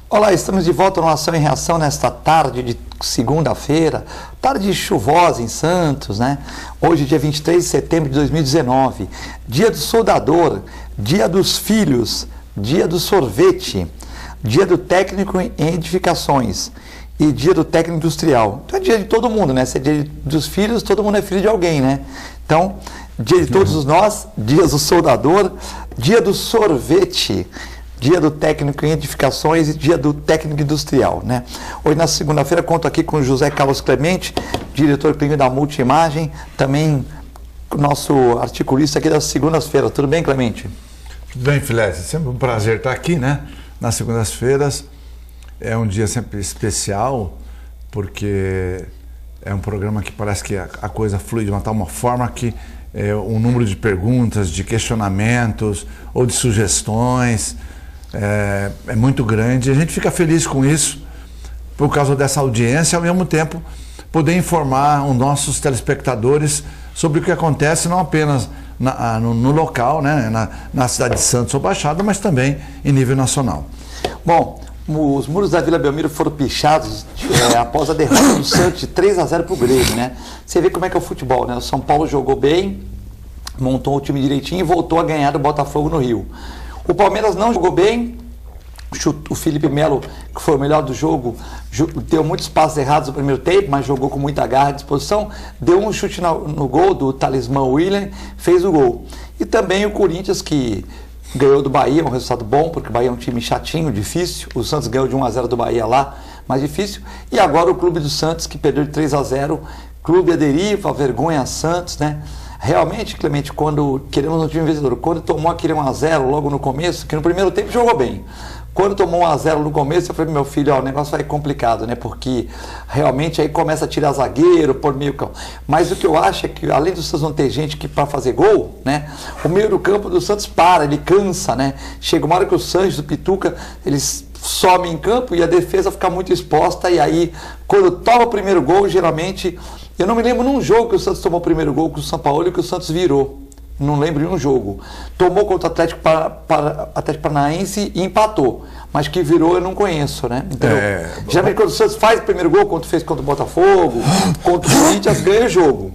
Olá, estamos de volta no Ação e Reação nesta tarde de segunda-feira, tarde chuvosa em Santos, né? Hoje, dia 23 de setembro de 2019, dia do soldador, dia dos filhos, dia do sorvete, dia do técnico em edificações e dia do técnico industrial. Então é dia de todo mundo, né? Se é dia dos filhos, todo mundo é filho de alguém, né? Então, dia de todos nós, dia do soldador, dia do sorvete, dia do técnico em edificações e dia do técnico industrial, né? Hoje, na segunda-feira, conto aqui com o José Carlos Clemente, diretor clínico da Multimagem, também nosso articulista aqui das segundas-feiras. Tudo bem, Clemente? Tudo bem, Filete. Sempre um prazer estar aqui, né? Nas segundas-feiras é um dia sempre especial, porque é um programa que parece que a coisa flui de uma tal forma que o número de perguntas, de questionamentos ou de sugestões é muito grande. A gente fica feliz com isso, por causa dessa audiência, ao mesmo tempo poder informar os nossos telespectadores sobre o que acontece não apenas no local, né, na cidade de Santos ou Baixada, mas também em nível nacional. Bom, os muros da Vila Belmiro foram pichados após a derrota do Santos de 3-0 para o Grêmio, né? Você vê como é que é o futebol, né? O São Paulo jogou bem, montou o time direitinho e voltou a ganhar do Botafogo no Rio. O Palmeiras não jogou bem, o Felipe Melo, que foi o melhor do jogo, deu muitos passos errados no primeiro tempo, mas jogou com muita garra e disposição, deu um chute no gol do talismã William, fez o gol. E também o Corinthians, que ganhou do Bahia, um resultado bom, porque o Bahia é um time chatinho, difícil. O Santos ganhou de 1-0 do Bahia lá, mais difícil. E agora o Clube do Santos, que perdeu de 3-0, clube à deriva, vergonha Santos, né? Realmente, Clemente, quando queremos um time vencedor, quando tomou aquele 1-0 logo no começo, que no primeiro tempo jogou bem. Quando tomou 1-0 no começo, eu falei, meu filho, ó, o negócio vai complicado, né? Porque realmente aí começa a tirar zagueiro, por meio campo. Mas o que eu acho é que, além do Santos não ter gente para fazer gol, né? O meio do campo do Santos ele cansa, né? Chega uma hora que o Sanches, o Pituca, eles somem em campo e a defesa fica muito exposta. E aí, quando toma o primeiro gol, geralmente... Eu não me lembro num jogo que o Santos tomou o primeiro gol com o São Paulo e que o Santos virou. Não lembro de um jogo. Tomou contra o Atlético Paranaense e empatou. Mas que virou eu não conheço, né? Então, geralmente quando o Santos faz o primeiro gol, quando fez contra o Botafogo, contra o Corinthians, ganha o jogo.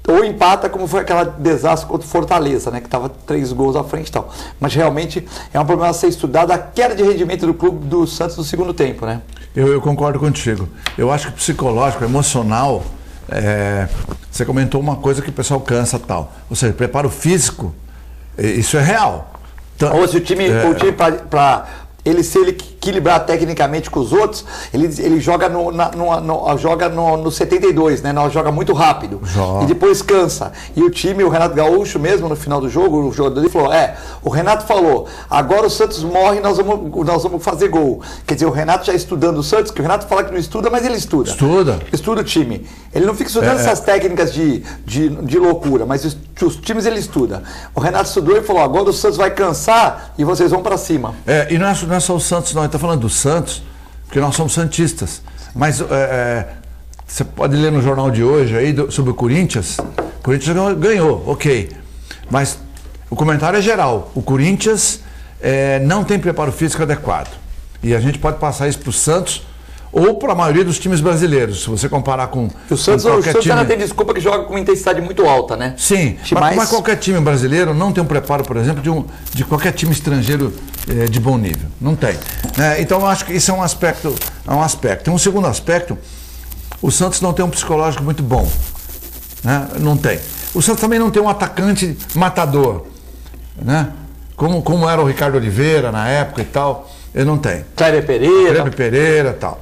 Ou empata, como foi aquele desastre contra o Fortaleza, né? Que estava 3 gols à frente e tal. Mas realmente é um problema a ser estudado, a queda de rendimento do clube do Santos no segundo tempo, né? Eu concordo contigo. Eu acho que o psicológico, emocional... você comentou uma coisa que o pessoal cansa tal, ou seja, preparo físico, isso é real. Então, ou se o time para se ele equilibrar tecnicamente com os outros, ele joga no 72, né? Joga muito rápido. E depois cansa. E o time, o Renato Gaúcho mesmo, no final do jogo, o jogador dele falou, o Renato falou, agora o Santos morre e nós vamos fazer gol. Quer dizer, o Renato já estudando o Santos, que o Renato fala que não estuda, mas ele estuda. Estuda o time. Ele não fica estudando essas técnicas de loucura, mas os times ele estuda. O Renato estudou e falou, agora o Santos vai cansar e vocês vão para cima. E não é só o Santos, não. Está falando do Santos, porque nós somos santistas. Mas você pode ler no jornal de hoje aí sobre o Corinthians. O Corinthians ganhou, ok. Mas o comentário é geral. O Corinthians não tem preparo físico adequado. E a gente pode passar isso para o Santos ou para a maioria dos times brasileiros, se você comparar com o Santos. O Santos ainda tem desculpa que joga com uma intensidade muito alta, né? Sim, mas qualquer time brasileiro não tem um preparo, por exemplo, de qualquer time estrangeiro de bom nível. Não tem. Então eu acho que isso é um aspecto. Um segundo aspecto, o Santos não tem um psicológico muito bom. Né? Não tem. O Santos também não tem um atacante matador. Né? Como era o Ricardo Oliveira na época e tal. Ele não tem. Kleber Pereira e tal.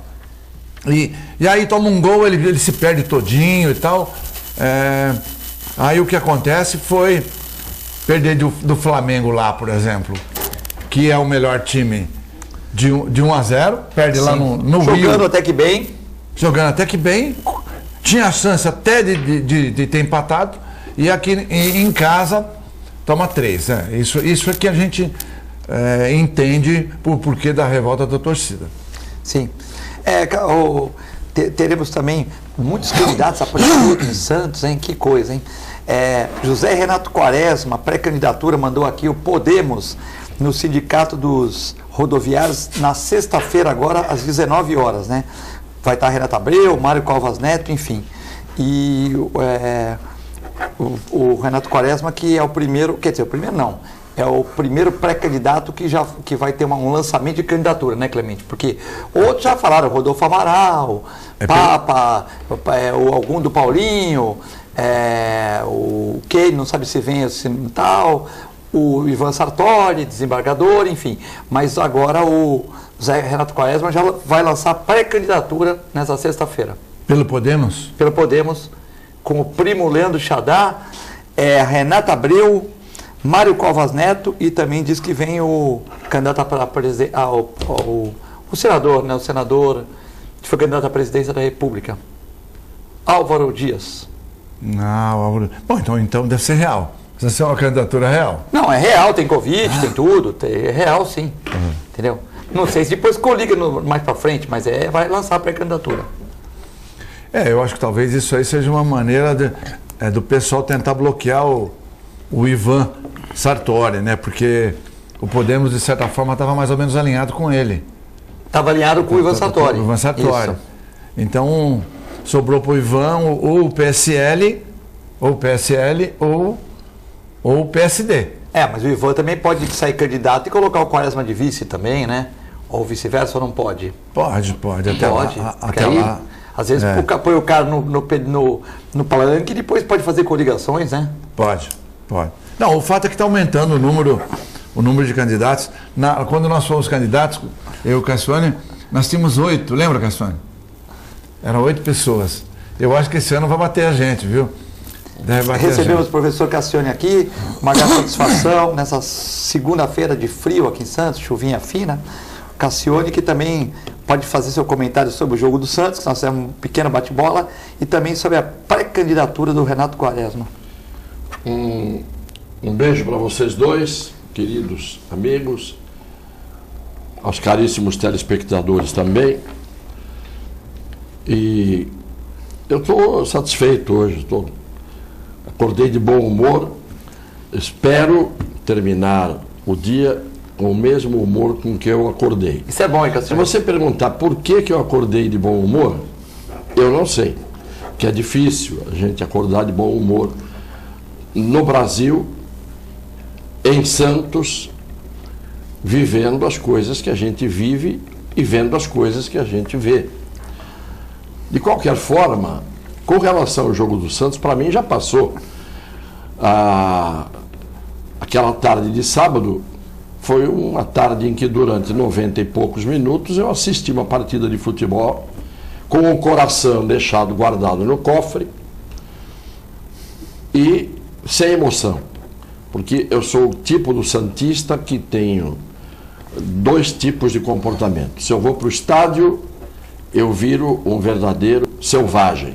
E aí toma um gol, ele se perde todinho e tal. Aí o que acontece foi perder do Flamengo lá, por exemplo, que é o melhor time de 1-0, perde lá no Rio. Jogando até que bem. Jogando até que bem. Tinha a chance até de ter empatado. E aqui em casa toma 3. Isso é que a gente entende por porquê da revolta da torcida. Sim. Teremos também muitos candidatos a prefeito em Santos, hein? Que coisa, hein? José Renato Quaresma, pré-candidatura, mandou aqui o Podemos no Sindicato dos rodoviários na sexta-feira agora às 19 horas, né? Vai estar Renato Abreu, Mário Covas Neto, enfim. E o Renato Quaresma, que é o primeiro, quer dizer, o primeiro não, é o primeiro pré-candidato que vai ter um lançamento de candidatura, né, Clemente? Porque outros já falaram, Rodolfo Amaral, Papa, algum do Paulinho, o Key, não sabe se vem assim, tal, o Ivan Sartori, desembargador, enfim. Mas agora o Zé Renato Quaresma já vai lançar pré-candidatura nessa sexta-feira. Pelo Podemos? Pelo Podemos, com o primo Leandro Xadá, Renato Abreu, Mário Covas Neto, e também diz que vem o candidato para o senador, né? O senador que foi candidato à presidência da República, Álvaro Dias. Não, Álvaro. Bom, então deve ser real. Deve ser uma candidatura real. Não, é real, tem Covid, tem tudo, é real sim. Entendeu? Não sei se depois coliga mais para frente, mas vai lançar a pré-candidatura. Eu acho que talvez isso aí seja uma maneira do pessoal tentar bloquear o Ivan Sartori, né? Porque o Podemos, de certa forma, estava mais ou menos alinhado com ele. Estava alinhado com o Ivan Sartori. O Ivan Sartori. Isso. Então, sobrou para o Ivan ou o PSL, ou o PSD. Mas o Ivan também pode sair candidato e colocar o Quaresma de vice também, né? Ou vice-versa, ou não pode? Pode. Até lá. Às vezes põe o cara no palanque e depois pode fazer coligações, né? Pode. Não, o fato é que está aumentando o número de candidatos. Quando nós fomos candidatos, eu e o Cassione, nós tínhamos 8, lembra, Cassione? Eram 8 pessoas. Eu acho que esse ano vai bater a gente, viu? Recebemos o professor Cassione aqui, uma grande satisfação nessa segunda-feira de frio aqui em Santos, chuvinha fina. Cassione, que também pode fazer seu comentário sobre o jogo do Santos, que nós temos um pequeno bate-bola, e também sobre a pré-candidatura do Renato Quaresma. Um beijo para vocês dois, queridos amigos, aos caríssimos telespectadores também. E eu estou satisfeito hoje, acordei de bom humor, espero terminar o dia com o mesmo humor com que eu acordei. Isso é bom, hein, Cassiano? Se você perguntar por que eu acordei de bom humor, eu não sei, que é difícil a gente acordar de bom humor no Brasil, em Santos, vivendo as coisas que a gente vive e vendo as coisas que a gente vê. De qualquer forma, com relação ao jogo do Santos, para mim já passou. Aquela tarde de sábado foi uma tarde em que durante 90 e poucos minutos eu assisti uma partida de futebol com o coração deixado guardado no cofre e sem emoção, porque eu sou o tipo do santista que tenho 2 tipos de comportamento. Se eu vou para o estádio, eu viro um verdadeiro selvagem.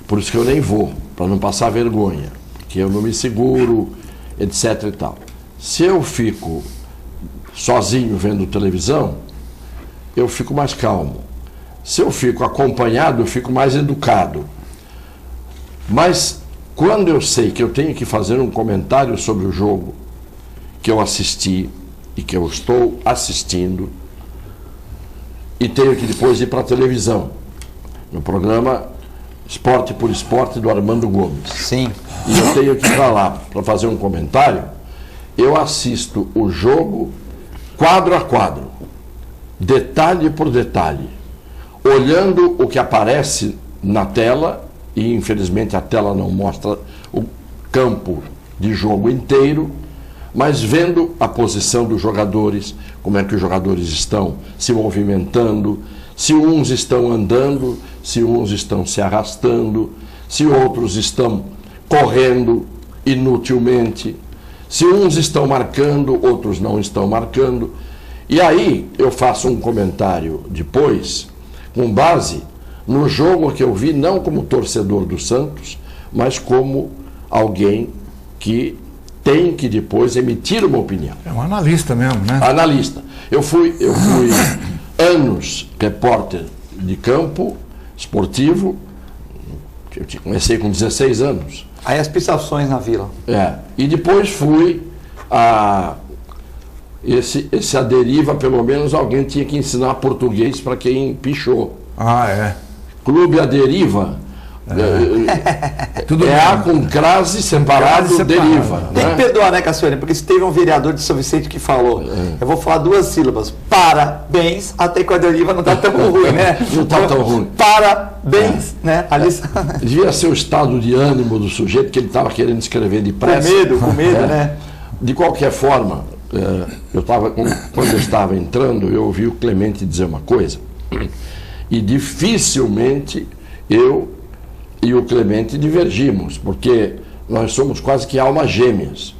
Por isso que eu nem vou, para não passar vergonha, porque eu não me seguro, etc e tal. Se eu fico sozinho vendo televisão, eu fico mais calmo. Se eu fico acompanhado, eu fico mais educado. Mas quando eu sei que eu tenho que fazer um comentário sobre o jogo que eu assisti e que eu estou assistindo, e tenho que depois ir para a televisão, no programa Esporte por Esporte do Armando Gomes. Sim. E eu tenho que ir para lá para fazer um comentário, eu assisto o jogo quadro a quadro, detalhe por detalhe, olhando o que aparece na tela, e infelizmente a tela não mostra o campo de jogo inteiro, mas vendo a posição dos jogadores, como é que os jogadores estão se movimentando, se uns estão andando, se uns estão se arrastando, se outros estão correndo inutilmente, se uns estão marcando, outros não estão marcando. E aí eu faço um comentário depois, com base no jogo que eu vi, não como torcedor do Santos, mas como alguém que tem que depois emitir uma opinião. É um analista mesmo, né? Analista. Eu fui anos repórter de campo esportivo, eu comecei com 16 anos. Aí as pichações na Vila. E depois fui esse a deriva, pelo menos alguém tinha que ensinar português para quem pichou. Ah, é. Clube a deriva. Tudo é bem. A com crase separado, Crase separado. deriva. Tem que perdoar, né, Cassione? Porque se teve um vereador de São Vicente que falou, eu vou falar 2 sílabas, parabéns, até que a deriva não está tão ruim, né? Não está tão ruim. Parabéns, né? Ali... Devia ser o estado de ânimo do sujeito que ele estava querendo escrever depressa. Com medo, né? De qualquer forma, quando eu estava entrando, eu ouvi o Clemente dizer uma coisa, e dificilmente eu e o Clemente divergimos, porque nós somos quase que almas gêmeas.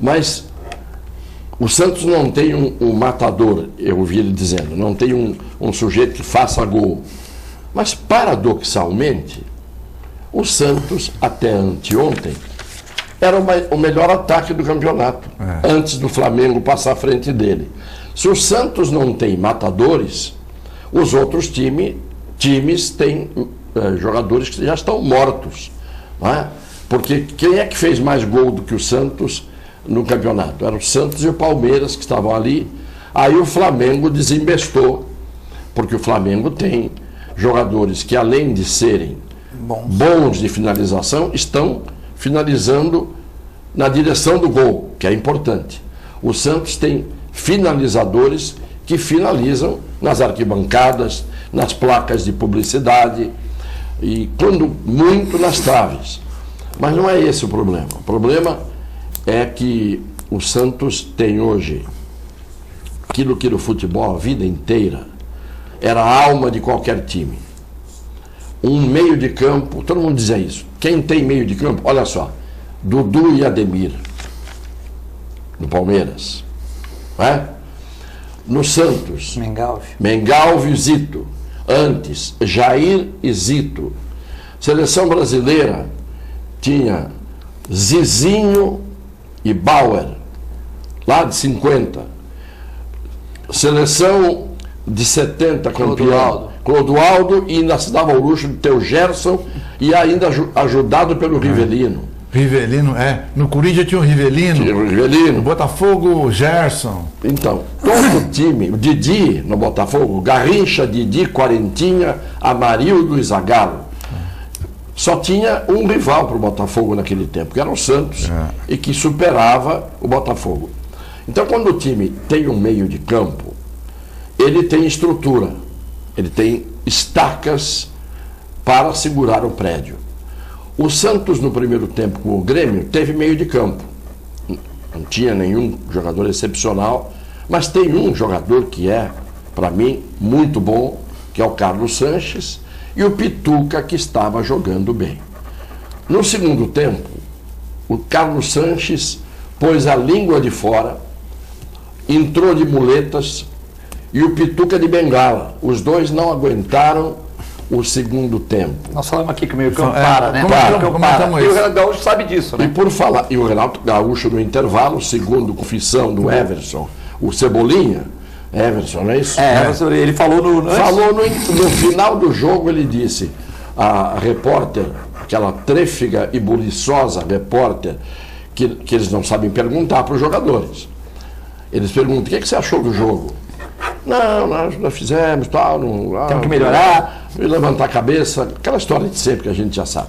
Mas o Santos não tem um matador, eu ouvi ele dizendo, não tem um sujeito que faça gol. Mas, paradoxalmente, o Santos, até anteontem, era o melhor ataque do campeonato, antes do Flamengo passar à frente dele. Se o Santos não tem matadores, os outros times têm jogadores que já estão mortos. Não é? Porque quem é que fez mais gol do que o Santos no campeonato? Era o Santos e o Palmeiras que estavam ali. Aí o Flamengo desembestou, porque o Flamengo tem jogadores que, além de serem bons de finalização, estão finalizando na direção do gol, que é importante. O Santos tem finalizadores que finalizam nas arquibancadas, nas placas de publicidade e, quando muito, nas traves. Mas não é esse o problema. O problema é que o Santos tem hoje aquilo que no futebol a vida inteira era a alma de qualquer time. Um meio de campo, todo mundo dizia isso. Quem tem meio de campo, olha só, Dudu e Ademir, no Palmeiras. Não é? No Santos, Mengalvio e Zito. Antes, Jair e Zito. Seleção brasileira tinha Zizinho e Bauer, lá de 50. Seleção de 70, campeão, Clodoaldo, e ainda se dava o luxo de ter o Gerson e ainda ajudado pelo Rivelino. Rivelino, no Corinthians tinha o Rivelino. Tinha o Rivelino. No Botafogo, o Gerson. Então, todo time, o Didi no Botafogo, Garrincha, Didi, Quarentinha, Amarildo e Zagallo. Só tinha um rival para o Botafogo naquele tempo, que era o Santos, e que superava o Botafogo. Então, quando o time tem um meio de campo, ele tem estrutura, ele tem estacas para segurar o prédio. O Santos, no primeiro tempo com o Grêmio, teve meio de campo. Não tinha nenhum jogador excepcional, mas tem um jogador que é, para mim, muito bom, que é o Carlos Sanches, e o Pituca, que estava jogando bem. No segundo tempo, o Carlos Sanches pôs a língua de fora, entrou de muletas, e o Pituca de bengala. Os dois não aguentaram o segundo tempo. Nós falamos aqui que o meio campo para, né? Comentamos E o Renato Gaúcho sabe disso, né? E por falar, e o Renato Gaúcho no intervalo, segundo confissão do Everson, o Cebolinha, Everson, não é isso? Ele falou no final do jogo, ele disse, a repórter, aquela trêfega e buliçosa repórter, que eles não sabem perguntar para os jogadores. Eles perguntam, o que você achou do jogo? Não, nós fizemos, tal, temos que melhorar. E levantar a cabeça, aquela história de sempre que a gente já sabe.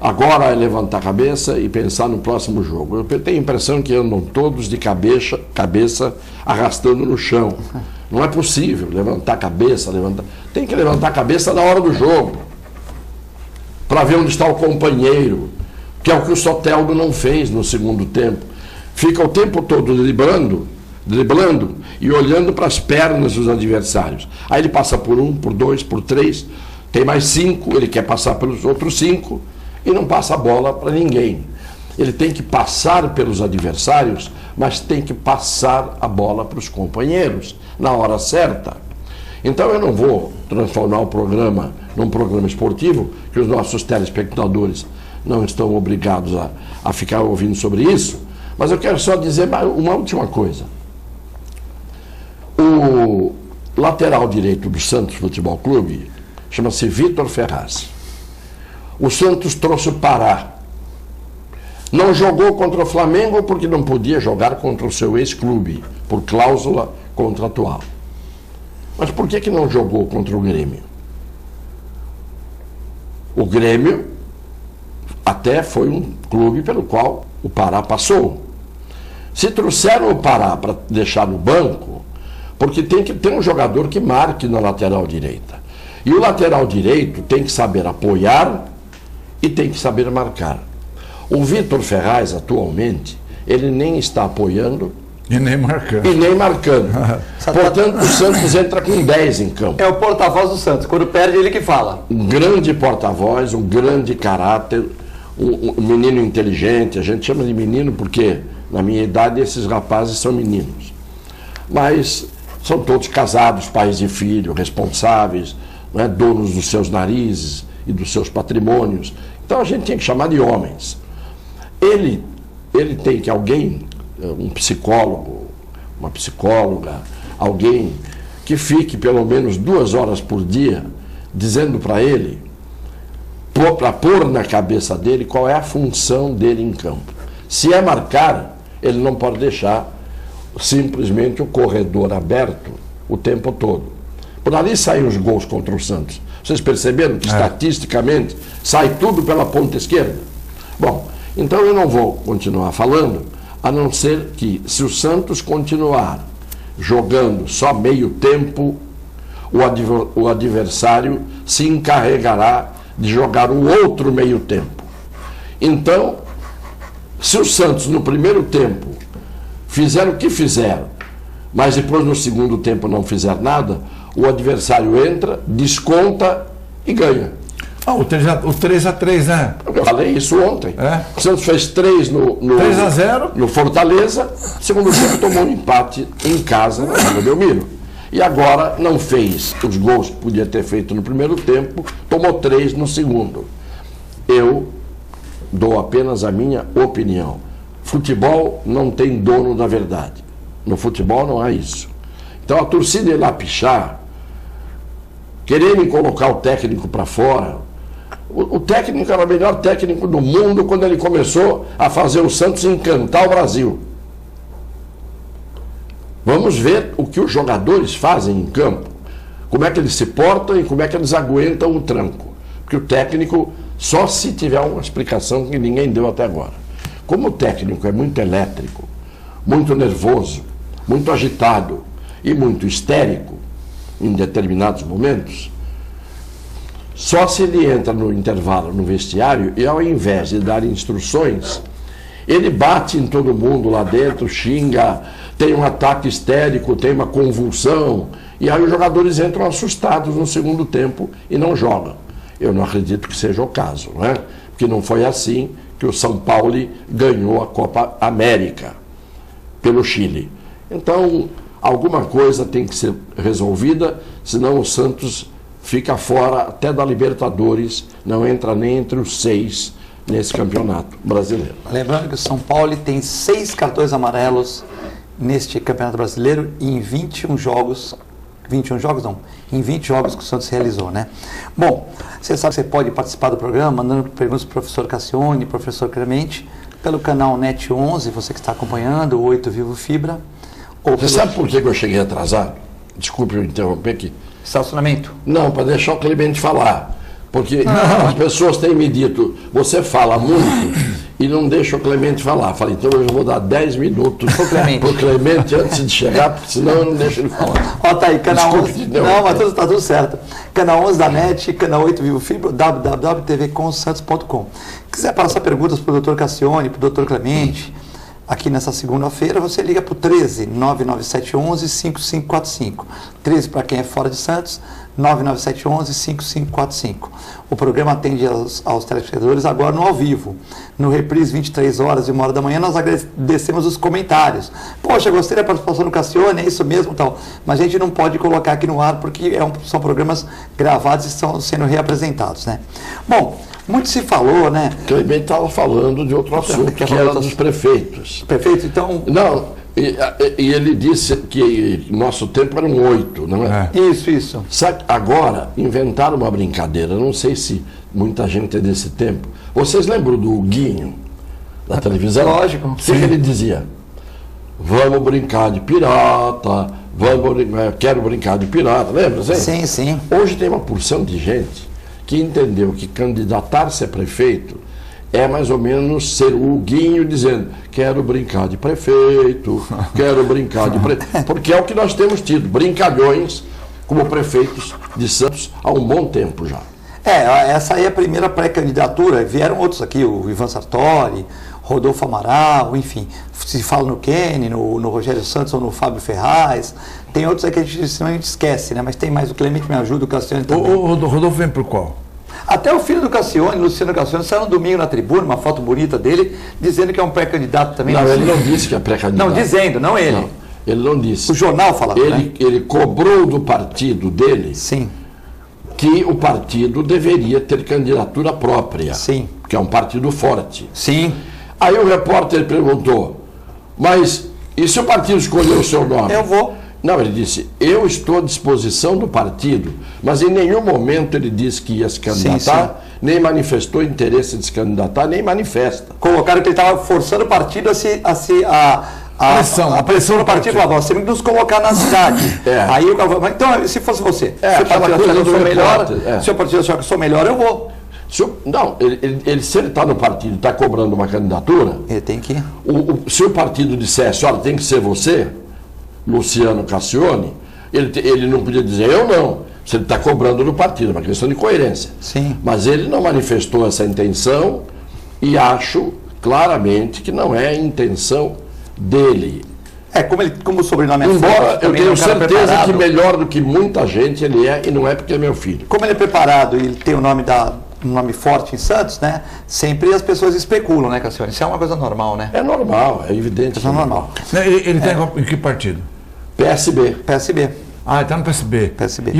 Agora é levantar a cabeça e pensar no próximo jogo. Eu tenho a impressão que andam todos de cabeça arrastando no chão. Não é possível levantar a cabeça, tem que levantar a cabeça na hora do jogo, para ver onde está o companheiro, que é o que o Soteldo não fez no segundo tempo. Fica o tempo todo driblando e olhando para as pernas dos adversários. Aí ele passa por 1, por 2, por 3, tem mais 5, ele quer passar pelos outros 5 e não passa a bola para ninguém. Ele tem que passar pelos adversários, mas tem que passar a bola para os companheiros na hora certa. Então eu não vou transformar o programa num programa esportivo, que os nossos telespectadores não estão obrigados a ficar ouvindo sobre isso, mas eu quero só dizer uma última coisa. O lateral direito do Santos Futebol Clube chama-se Vitor Ferraz. O Santos trouxe o Pará. Não jogou contra o Flamengo porque não podia jogar contra o seu ex-clube, por cláusula contratual. Mas por que não jogou contra o Grêmio? O Grêmio até foi um clube pelo qual o Pará passou. Se trouxeram o Pará para deixar no banco, porque tem que ter um jogador que marque na lateral direita. E o lateral direito tem que saber apoiar e tem que saber marcar. O Vitor Ferraz, atualmente, ele nem está apoiando e nem marcando. Portanto, o Santos entra com 10 em campo. É o porta-voz do Santos. Quando perde, ele que fala. Um grande porta-voz, um grande caráter, um menino inteligente. A gente chama de menino porque, na minha idade, esses rapazes são meninos. Mas são todos casados, pais de filho, responsáveis, né, donos dos seus narizes e dos seus patrimônios. Então a gente tem que chamar de homens. Ele tem que alguém, um psicólogo, uma psicóloga, alguém que fique pelo menos 2 horas por dia dizendo para ele, para pôr na cabeça dele qual é a função dele em campo. Se é marcar, ele não pode deixar simplesmente o corredor aberto o tempo todo. Por ali saem os gols contra o Santos. Vocês perceberam que estatisticamente sai tudo pela ponta esquerda? Bom, então eu não vou continuar falando, a não ser que, se o Santos continuar jogando só meio tempo, o adversário se encarregará de jogar o outro meio tempo. Então, se o Santos no primeiro tempo fizer o que fizer, mas depois no segundo tempo não fizer nada, o adversário entra, desconta e ganha. O 3-3, né? Eu falei isso ontem. O Santos fez 3 no 3-0 no Fortaleza, segundo tempo tomou um empate em casa na Vila Belmiro. E agora não fez os gols que podia ter feito no primeiro tempo, tomou 3 no segundo. Eu dou apenas a minha opinião. Futebol não tem dono da verdade. No futebol não há isso. Então a torcida ir lá pichar, querer me colocar o técnico para fora. O técnico era o melhor técnico do mundo quando ele começou a fazer o Santos encantar o Brasil. Vamos ver o que os jogadores fazem em campo, como é que eles se portam e como é que eles aguentam o tranco. Porque o técnico, só se tiver uma explicação que ninguém deu até agora. Como o técnico é muito elétrico, muito nervoso, muito agitado e muito histérico em determinados momentos, só se ele entra no intervalo no vestiário e, ao invés de dar instruções, ele bate em todo mundo lá dentro, xinga, tem um ataque histérico, tem uma convulsão, e aí os jogadores entram assustados no segundo tempo e não jogam. Eu não acredito que seja o caso, não é? Porque não foi assim que o São Paulo ganhou a Copa América pelo Chile. Então, alguma coisa tem que ser resolvida, senão o Santos fica fora até da Libertadores, não entra nem entre os 6 nesse campeonato brasileiro. Lembrando que o São Paulo tem 6 cartões amarelos neste campeonato brasileiro e em 21 jogos, em 20 jogos que o Santos realizou, né? Bom, você sabe que você pode participar do programa mandando perguntas para o professor Cassione, professor Clemente, pelo canal NET 11, você que está acompanhando, o 8 Vivo Fibra. Você sabe por que eu cheguei atrasado? Desculpe eu interromper aqui. Estacionamento? Não, para deixar o Clemente falar. Porque as pessoas têm me dito, você fala muito e não deixa o Clemente falar. Falei, então eu vou dar 10 minutos para o Clemente antes de chegar, porque senão eu não deixo ele falar. Ó, tá aí, canal 11. Não, mas está tudo certo. Canal 11 da NET, canal 8 Vivo Fibra, www.tvcomsantos.com. Quiser passar perguntas para o Dr. Cassione, para o Dr. Clemente, aqui nessa segunda-feira, você liga para o 13 99711 5545. 13 para quem é fora de Santos, 99711 5545. O programa atende aos telespectadores agora no ao vivo. No reprise, 23 horas e 1 hora da manhã, nós agradecemos os comentários. Poxa, gostei da participação do Cassione, é isso mesmo, tal. Mas a gente não pode colocar aqui no ar porque são programas gravados e estão sendo reapresentados, né? Bom, muito se falou, né? O Clemente estava falando de outro assunto, que era dos prefeitos. Prefeito, então... Não, e ele disse que nosso tempo era um 8, não é? Isso. Sabe, agora inventaram uma brincadeira, não sei se muita gente é desse tempo. Vocês lembram do Guinho? da televisão. Lógico. O que ele dizia? Vamos brincar de pirata, quero brincar de pirata, lembra? Sim, sim. Hoje tem uma porção de gente que entendeu que candidatar-se a prefeito é mais ou menos ser o Guinho dizendo: quero brincar de prefeito, quero brincar de prefeito. Porque é o que nós temos tido, brincalhões como prefeitos de Santos há um bom tempo já. Essa aí é a primeira pré-candidatura. Vieram outros aqui, o Ivan Sartori, Rodolfo Amaral, enfim. Se fala no Kenny, no Rogério Santos ou no Fábio Ferraz. Tem outros aí que a gente esquece, né? Mas tem mais, o Clemente Me Ajuda, o Cassione também. O Rodolfo vem por qual? Até o filho do Cassione, Luciano Cassione, saiu no domingo na tribuna, uma foto bonita dele, dizendo que é um pré-candidato também. Não, ele não disse que é pré-candidato. Não, dizendo, não ele. Não, ele não disse. O jornal falava, ele cobrou do partido dele. Sim. Que o partido deveria ter candidatura própria. Sim. Que é um partido forte. Sim. Aí o repórter perguntou: mas e se o partido escolher o seu nome? Eu vou. Não, ele disse: eu estou à disposição do partido, mas em nenhum momento ele disse que ia se candidatar, nem manifestou interesse de se candidatar, nem manifesta. Colocaram que ele estava forçando o partido a pressão do partido. Falava: você tem que nos colocar na cidade. Aí o cara falou: então, se fosse você, se o partido achar que eu sou melhor, se o partido achar que eu sou melhor, eu vou. Se ele está no partido e está cobrando uma candidatura, ele tem que ir. Se o partido dissesse: olha, tem que ser você, Luciano Cassione, ele não podia dizer eu não, se ele está cobrando no partido, é uma questão de coerência. Sim. Mas ele não manifestou essa intenção e acho claramente que não é a intenção dele. Como o sobrenome é embora forte, eu tenho certeza preparado, que melhor do que muita gente ele é, e não é porque é meu filho. Como ele é preparado e ele tem um nome forte em Santos, né? Sempre as pessoas especulam, né, Cassione? Isso é uma coisa normal, né? É normal, é evidente. É normal. Ele está em que partido? PSB. PSB. Ah, ele está no PSB. PSB.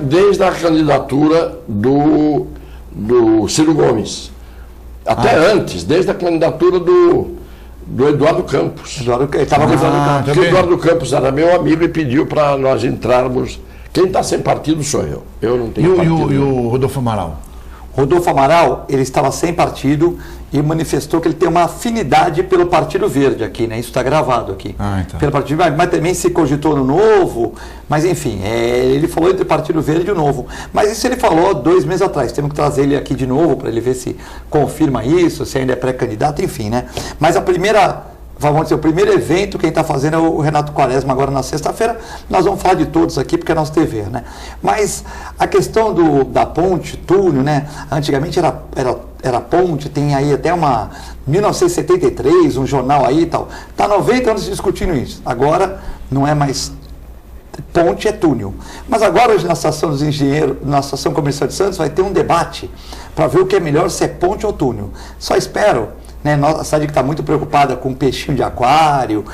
Desde a candidatura do Ciro Gomes. Até antes, desde a candidatura do Eduardo Campos. Ele estava com o Eduardo Campos. Porque o Eduardo Campos era meu amigo e pediu para nós entrarmos. Quem está sem partido sou eu. Eu não tenho partido. E o Rodolfo Amaral? Rodolfo Amaral, ele estava sem partido e manifestou que ele tem uma afinidade pelo Partido Verde aqui, né? Isso está gravado aqui. Então. Pelo Partido Verde, mas também se cogitou no Novo, mas enfim, ele falou entre Partido Verde e o Novo. Mas isso ele falou 2 meses atrás, temos que trazer ele aqui de novo para ele ver se confirma isso, se ainda é pré-candidato, enfim, né? Mas vamos dizer, o primeiro evento quem está fazendo é o Renato Quaresma agora na sexta-feira. Nós vamos falar de todos aqui porque é nosso TV, né? Mas a questão da ponte, túnel, né? Antigamente era ponte, tem aí até 1973, um jornal aí e tal. Está 90 anos discutindo isso. Agora não é mais ponte, é túnel. Mas agora hoje na Estação dos Engenheiros, na Estação Comercial de Santos, vai ter um debate para ver o que é melhor, se é ponte ou túnel. Só espero, né, a cidade que está muito preocupada com peixinho de aquário,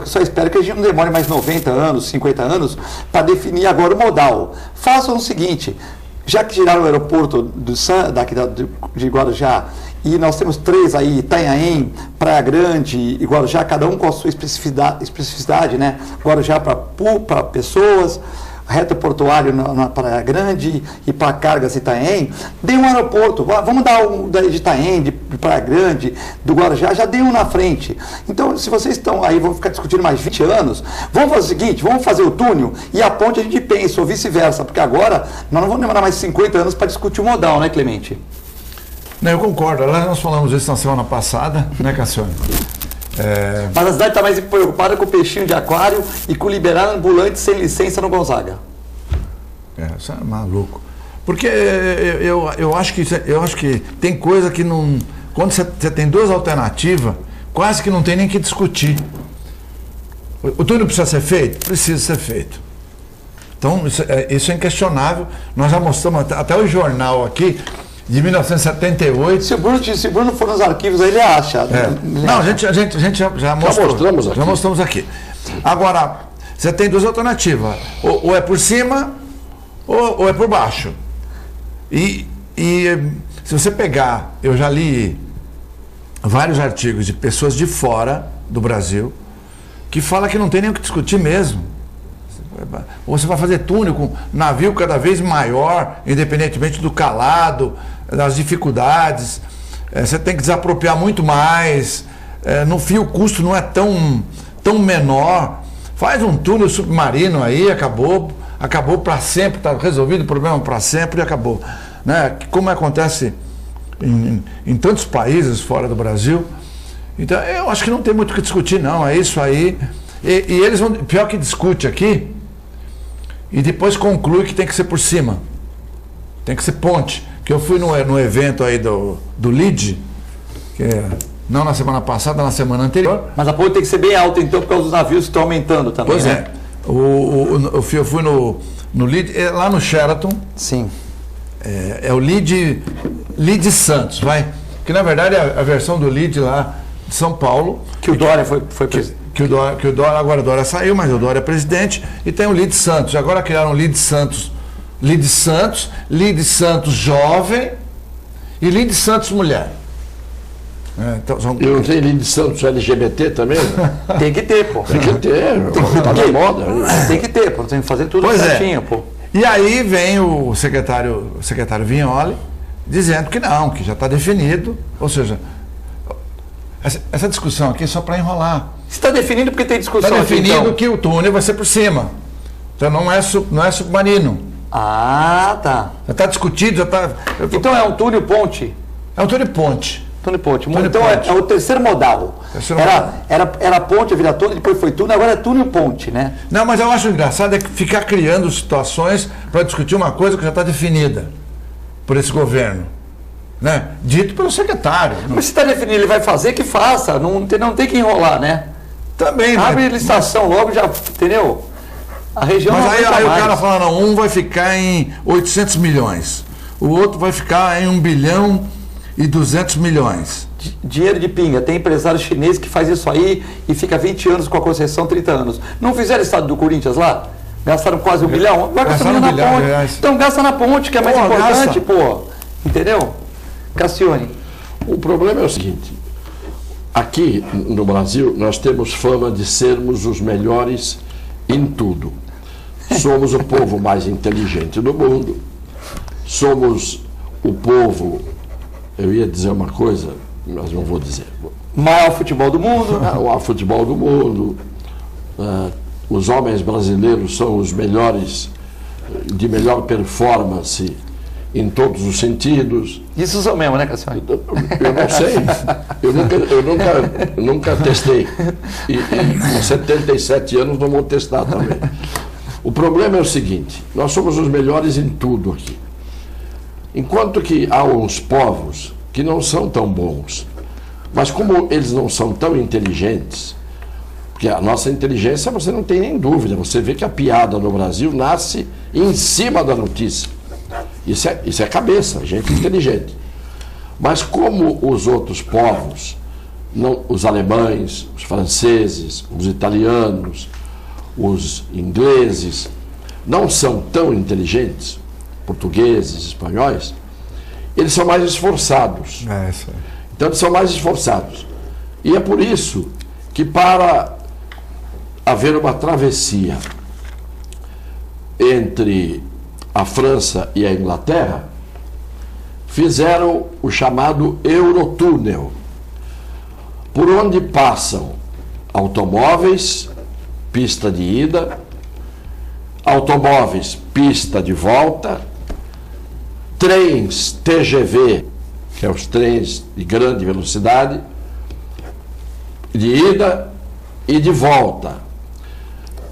só espero que a gente não demore mais 90 anos, 50 anos, para definir agora o modal. Façam o seguinte: já que tiraram o aeroporto daqui de Guarujá, e nós temos 3 aí, Itanhaém, Praia Grande e Guarujá, cada um com a sua especificidade, né? Guarujá para pessoas, reta portuário na Praia Grande e para cargas Itanhaém, dê um aeroporto, vamos dar um de Itanhaém, de Praia Grande, do Guarujá, já dê um na frente. Então, se vocês estão aí, vão ficar discutindo mais 20 anos, vamos fazer o seguinte, vamos fazer o túnel e a ponte a gente pensa, ou vice-versa, porque agora nós não vamos demorar mais 50 anos para discutir o modal, né, Clemente? Não, eu concordo. Aliás, nós falamos isso na semana passada, né, Cassione? Mas a cidade está mais preocupada com o peixinho de aquário e com liberar ambulantes sem licença no Gonzaga. Isso é maluco. Porque eu acho que tem coisa que não... Quando você tem 2 alternativas, quase que não tem nem que discutir. O túnel precisa ser feito? Precisa ser feito. Então, isso é inquestionável. Nós já mostramos até o jornal aqui, de 1978. Se o Bruno for nos arquivos, aí ele acha. Não, a gente já mostrou. Já mostramos aqui. Agora, você tem 2 alternativas. Ou é por cima, ou é por baixo. E se você pegar, eu já li vários artigos de pessoas de fora do Brasil que falam que não tem nem o que discutir mesmo. Ou você vai fazer túnel com navio cada vez maior, independentemente do calado, das dificuldades. você tem que desapropriar muito mais. No fim, o custo não é tão menor. Faz um túnel submarino aí, acabou para sempre, está resolvido o problema para sempre e acabou. Né? Como acontece em tantos países fora do Brasil. Então, eu acho que não tem muito o que discutir, não. É isso aí. E eles vão. Pior que discute aqui, e depois conclui que tem que ser por cima. Tem que ser ponte. Que eu fui no evento aí do LID, que não na semana passada, na semana anterior. Mas a ponte tem que ser bem alta, então, por causa dos navios que estão aumentando também. Pois né? Eu fui no LID, lá no Sheraton. Sim. É o LID Santos, vai. Que na verdade é a versão do LID lá de São Paulo. Que o Dória foi presidente. Agora o Dória saiu, mas o Dória é presidente. E tem o LID Santos. Agora criaram o LID Santos Jovem e LID Santos Mulher. Então, e não tem LID Santos LGBT também? Tem que ter, pô. Tem que ter, tá na moda. Tem que ter, pô. Tem que fazer tudo certinho, pô. E aí vem o secretário Vignoli dizendo que não, que já está definido. Ou seja, essa discussão aqui é só para enrolar. Está definido porque tem discussão. Está definido aqui, então. que o túnel vai ser por cima. Então não é submarino. Ah, tá. Já está discutido, já está. Então é um túnel ponte? É um túnel ponte. Túnel ponte. Então é o terceiro modal. Era ponte a vida toda, depois foi túnel, agora é túnel ponte, né? Não, mas eu acho engraçado é ficar criando situações para discutir uma coisa que já está definida por esse governo. Né? Dito pelo secretário. Mas se está definido, ele vai fazer, que faça. Não tem que enrolar, né? Também. Abre licitação logo, já, entendeu? A região mas não aí mais. O cara fala, não, um vai ficar em 800 milhões, o outro vai ficar em 1 bilhão e 200 milhões. Dinheiro de pinga. Tem empresário chinês que faz isso aí e fica 20 anos com a concessão, 30 anos. Não fizeram o estado do Corinthians lá? Gastaram quase 1 bilhão? Agora gastaram na ponte. Então gasta na ponte, que é mais importante, pô. Entendeu? Cassione. O problema é o seguinte. Aqui no Brasil nós temos fama de sermos os melhores em tudo. Somos o povo mais inteligente do mundo. Somos o povo... Eu ia dizer uma coisa, mas não vou dizer. Maior futebol do mundo. O maior futebol do mundo. Os homens brasileiros são os melhores, de melhor performance em todos os sentidos. Isso são mesmo, né, Cassione? Eu não sei. Eu nunca testei. E com 77 anos não vou testar também. O problema é o seguinte, nós somos os melhores em tudo aqui. Enquanto que há uns povos que não são tão bons, mas como eles não são tão inteligentes, porque a nossa inteligência você não tem nem dúvida, você vê que a piada no Brasil nasce em cima da notícia. Isso é cabeça, gente inteligente. Mas como os outros povos, os alemães, os franceses, os italianos, os ingleses, não são tão inteligentes, portugueses, espanhóis, eles são mais esforçados. Então eles são mais esforçados. E é por isso que para haver uma travessia entre a França e a Inglaterra, fizeram o chamado Eurotúnel, por onde passam automóveis, pista de ida, automóveis, pista de volta, trens TGV, que é os trens de grande velocidade, de ida e de volta.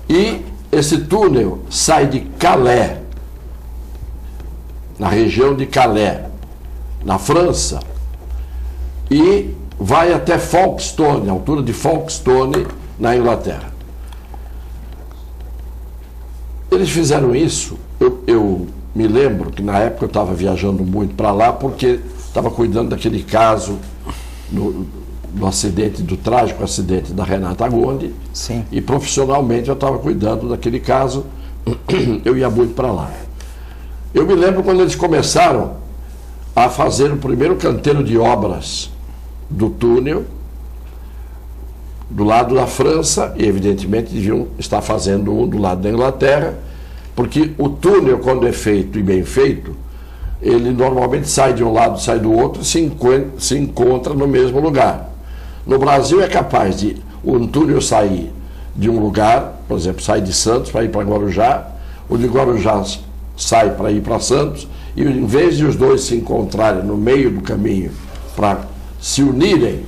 E esse túnel sai de Calais, na região de Calais, na França, e vai até Folkestone, a altura de Folkestone, na Inglaterra. Eles fizeram isso, eu me lembro que na época eu estava viajando muito para lá, porque estava cuidando daquele caso do acidente, do trágico acidente da Renata Gondi. Sim. E profissionalmente eu estava cuidando daquele caso, eu ia muito para lá. Eu me lembro quando eles começaram a fazer o primeiro canteiro de obras do túnel, do lado da França, e evidentemente deviam estar fazendo um do lado da Inglaterra, porque o túnel, quando é feito e bem feito, ele normalmente sai de um lado, sai do outro, se encontra no mesmo lugar. No Brasil é capaz de um túnel sair de um lugar, por exemplo, sai de Santos para ir para Guarujá, o de Guarujá sai para ir para Santos, e em vez de os dois se encontrarem no meio do caminho para se unirem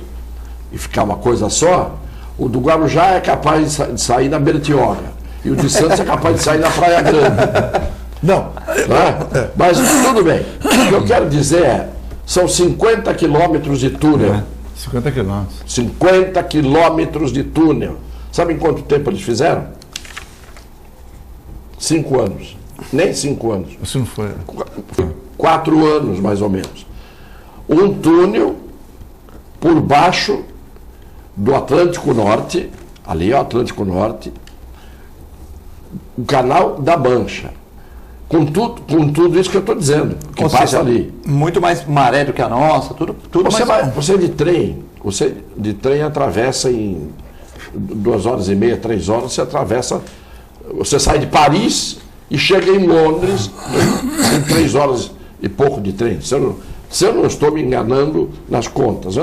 e ficar uma coisa só, o do Guarujá é capaz de sair na Bertioga, e o de Santos é capaz de sair na Praia Grande. Não. Mas tudo bem. O que eu quero dizer é, são 50 quilômetros de túnel. 50 quilômetros. 50 quilômetros de túnel. Sabe em quanto tempo eles fizeram? 5 anos. Nem 5 anos. Isso não foi. 4 anos, mais ou menos. Um túnel por baixo do Atlântico Norte, ali é o Atlântico Norte, o Canal da Mancha. Com tudo isso que eu estou dizendo, que passa ali. Muito mais maré do que a nossa, tudo Você de trem atravessa em 2 horas e meia, 3 horas, você sai de Paris e chega em Londres em 3 horas e pouco de trem. Se eu não estou me enganando nas contas.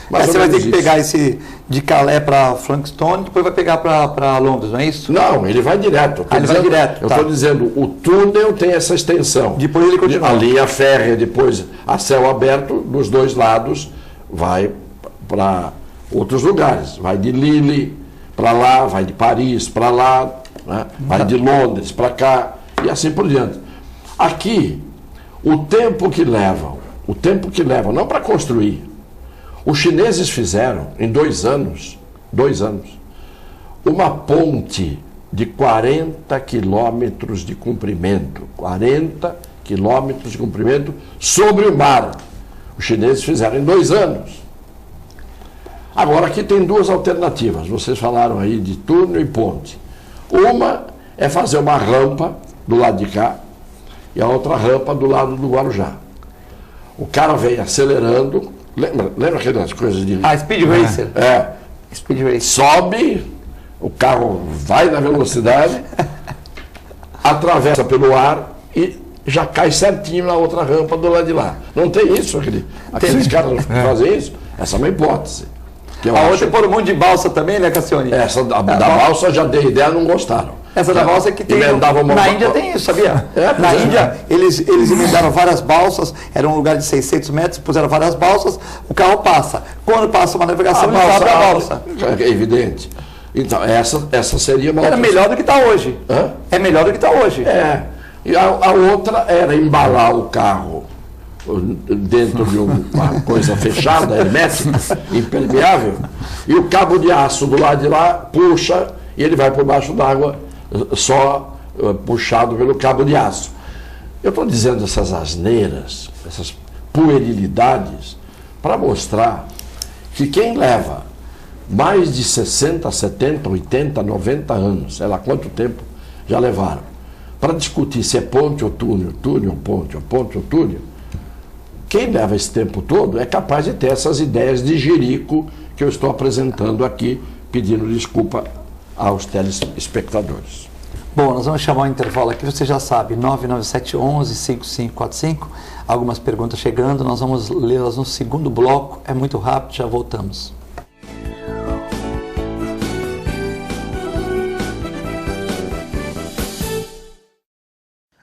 Mas você vai ter que pegar esse de Calais para Frankston, depois vai pegar para Londres, não é isso? Não, ele vai direto. Ele vai direto. Eu estou dizendo, o túnel tem essa extensão. Depois ele continua. A linha férrea, depois a céu aberto, dos dois lados, vai para outros lugares. Vai de Lille para lá, vai de Paris para lá, né? Vai de Londres para cá, e assim por diante. Aqui, o tempo que levam, não para construir. Os chineses fizeram, em 2 anos, uma ponte de 40 quilômetros de comprimento. 40 quilômetros de comprimento sobre o mar. Os chineses fizeram em 2 anos. Agora, aqui tem 2 alternativas. Vocês falaram aí de túnel e ponte. Uma é fazer uma rampa do lado de cá e a outra rampa do lado do Guarujá. O cara vem acelerando, lembra aquelas coisas de... Speed Racer. Speed Racer. Sobe, o carro vai na velocidade, atravessa pelo ar e já cai certinho na outra rampa do lado de lá. Não tem isso, aqueles caras fazem isso? Essa é uma hipótese. A outra é pôr um monte de balsa também, né, Cassione? Essa da balsa já dei ideia, não gostaram. Essa da balsa que tem. Na Índia tem isso, sabia? Na Índia, eles emendaram várias balsas, era um lugar de 600 metros, puseram várias balsas, o carro passa. Quando passa uma navegação, ele abre a balsa. É evidente. Então, essa seria uma. Era melhor do que está hoje. É melhor do que está hoje. E a outra era embalar o carro dentro de uma coisa fechada, hermética, impermeável, e o cabo de aço do lado de lá puxa e ele vai por baixo d'água só puxado pelo cabo de aço. Eu estou dizendo essas asneiras, essas puerilidades, para mostrar que quem leva mais de 60, 70, 80, 90 anos, sei lá quanto tempo já levaram, para discutir se é ponte ou túnel, túnel ou ponte, ou ponte ou túnel, quem leva esse tempo todo é capaz de ter essas ideias de jirico que eu estou apresentando aqui, pedindo desculpa aos telespectadores. Bom, nós vamos chamar o intervalo aqui, você já sabe, 99711-5545, algumas perguntas chegando, nós vamos lê-las no segundo bloco, é muito rápido, já voltamos.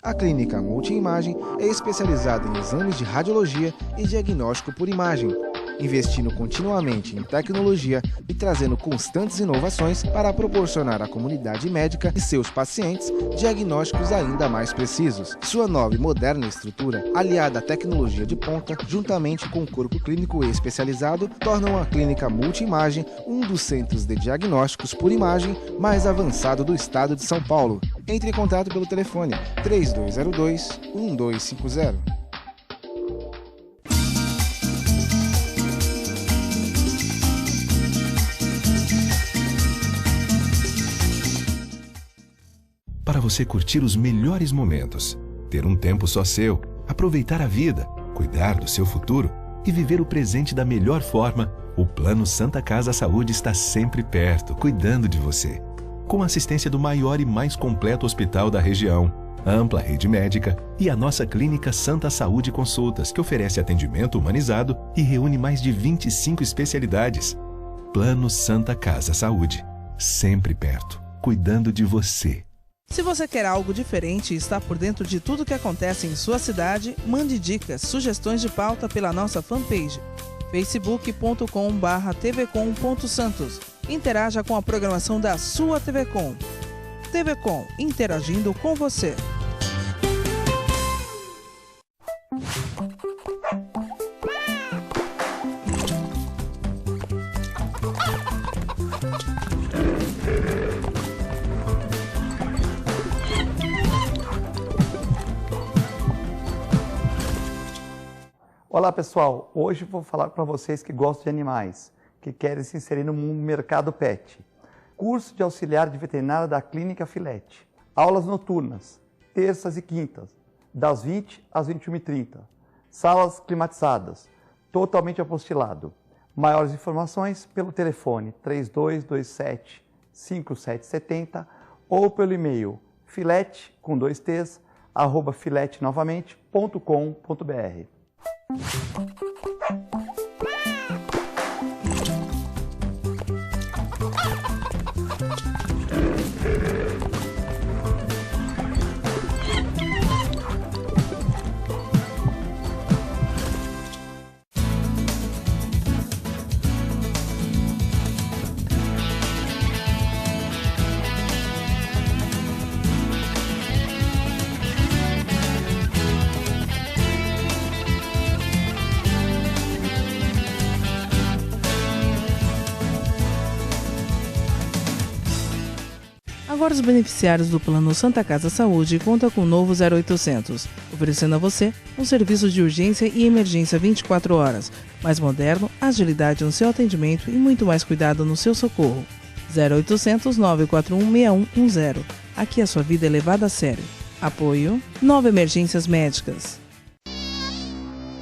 A Clínica Multiimagem é especializada em exames de radiologia e diagnóstico por imagem, investindo continuamente em tecnologia e trazendo constantes inovações para proporcionar à comunidade médica e seus pacientes diagnósticos ainda mais precisos. Sua nova e moderna estrutura, aliada à tecnologia de ponta, juntamente com o corpo clínico especializado, tornam a Clínica Multiimagem um dos centros de diagnósticos por imagem mais avançado do estado de São Paulo. Entre em contato pelo telefone 3202-1250. Para você curtir os melhores momentos, ter um tempo só seu, aproveitar a vida, cuidar do seu futuro e viver o presente da melhor forma, o Plano Santa Casa Saúde está sempre perto, cuidando de você. Com a assistência do maior e mais completo hospital da região, a ampla rede médica e a nossa clínica Santa Saúde Consultas, que oferece atendimento humanizado e reúne mais de 25 especialidades. Plano Santa Casa Saúde, sempre perto, cuidando de você. Se você quer algo diferente e está por dentro de tudo que acontece em sua cidade, mande dicas, sugestões de pauta pela nossa fanpage, facebook.com/tvcom.santos. Interaja com a programação da sua TV Com. TV Com, interagindo com você. Olá pessoal, hoje vou falar para vocês que gostam de animais, que querem se inserir no mercado pet. Curso de auxiliar de veterinária da Clínica Filete. Aulas noturnas, terças e quintas, das 20 às 21h30. Salas climatizadas, totalmente apostilado. Maiores informações pelo telefone 3227-5770 ou pelo e-mail filete, com 2 T's, @filetenovamente.com.br. Agora os beneficiários do Plano Santa Casa Saúde contam com o novo 0800, oferecendo a você um serviço de urgência e emergência 24 horas, mais moderno, agilidade no seu atendimento e muito mais cuidado no seu socorro. 0800 941 6110. Aqui a sua vida é levada a sério. Apoio 9 Emergências Médicas.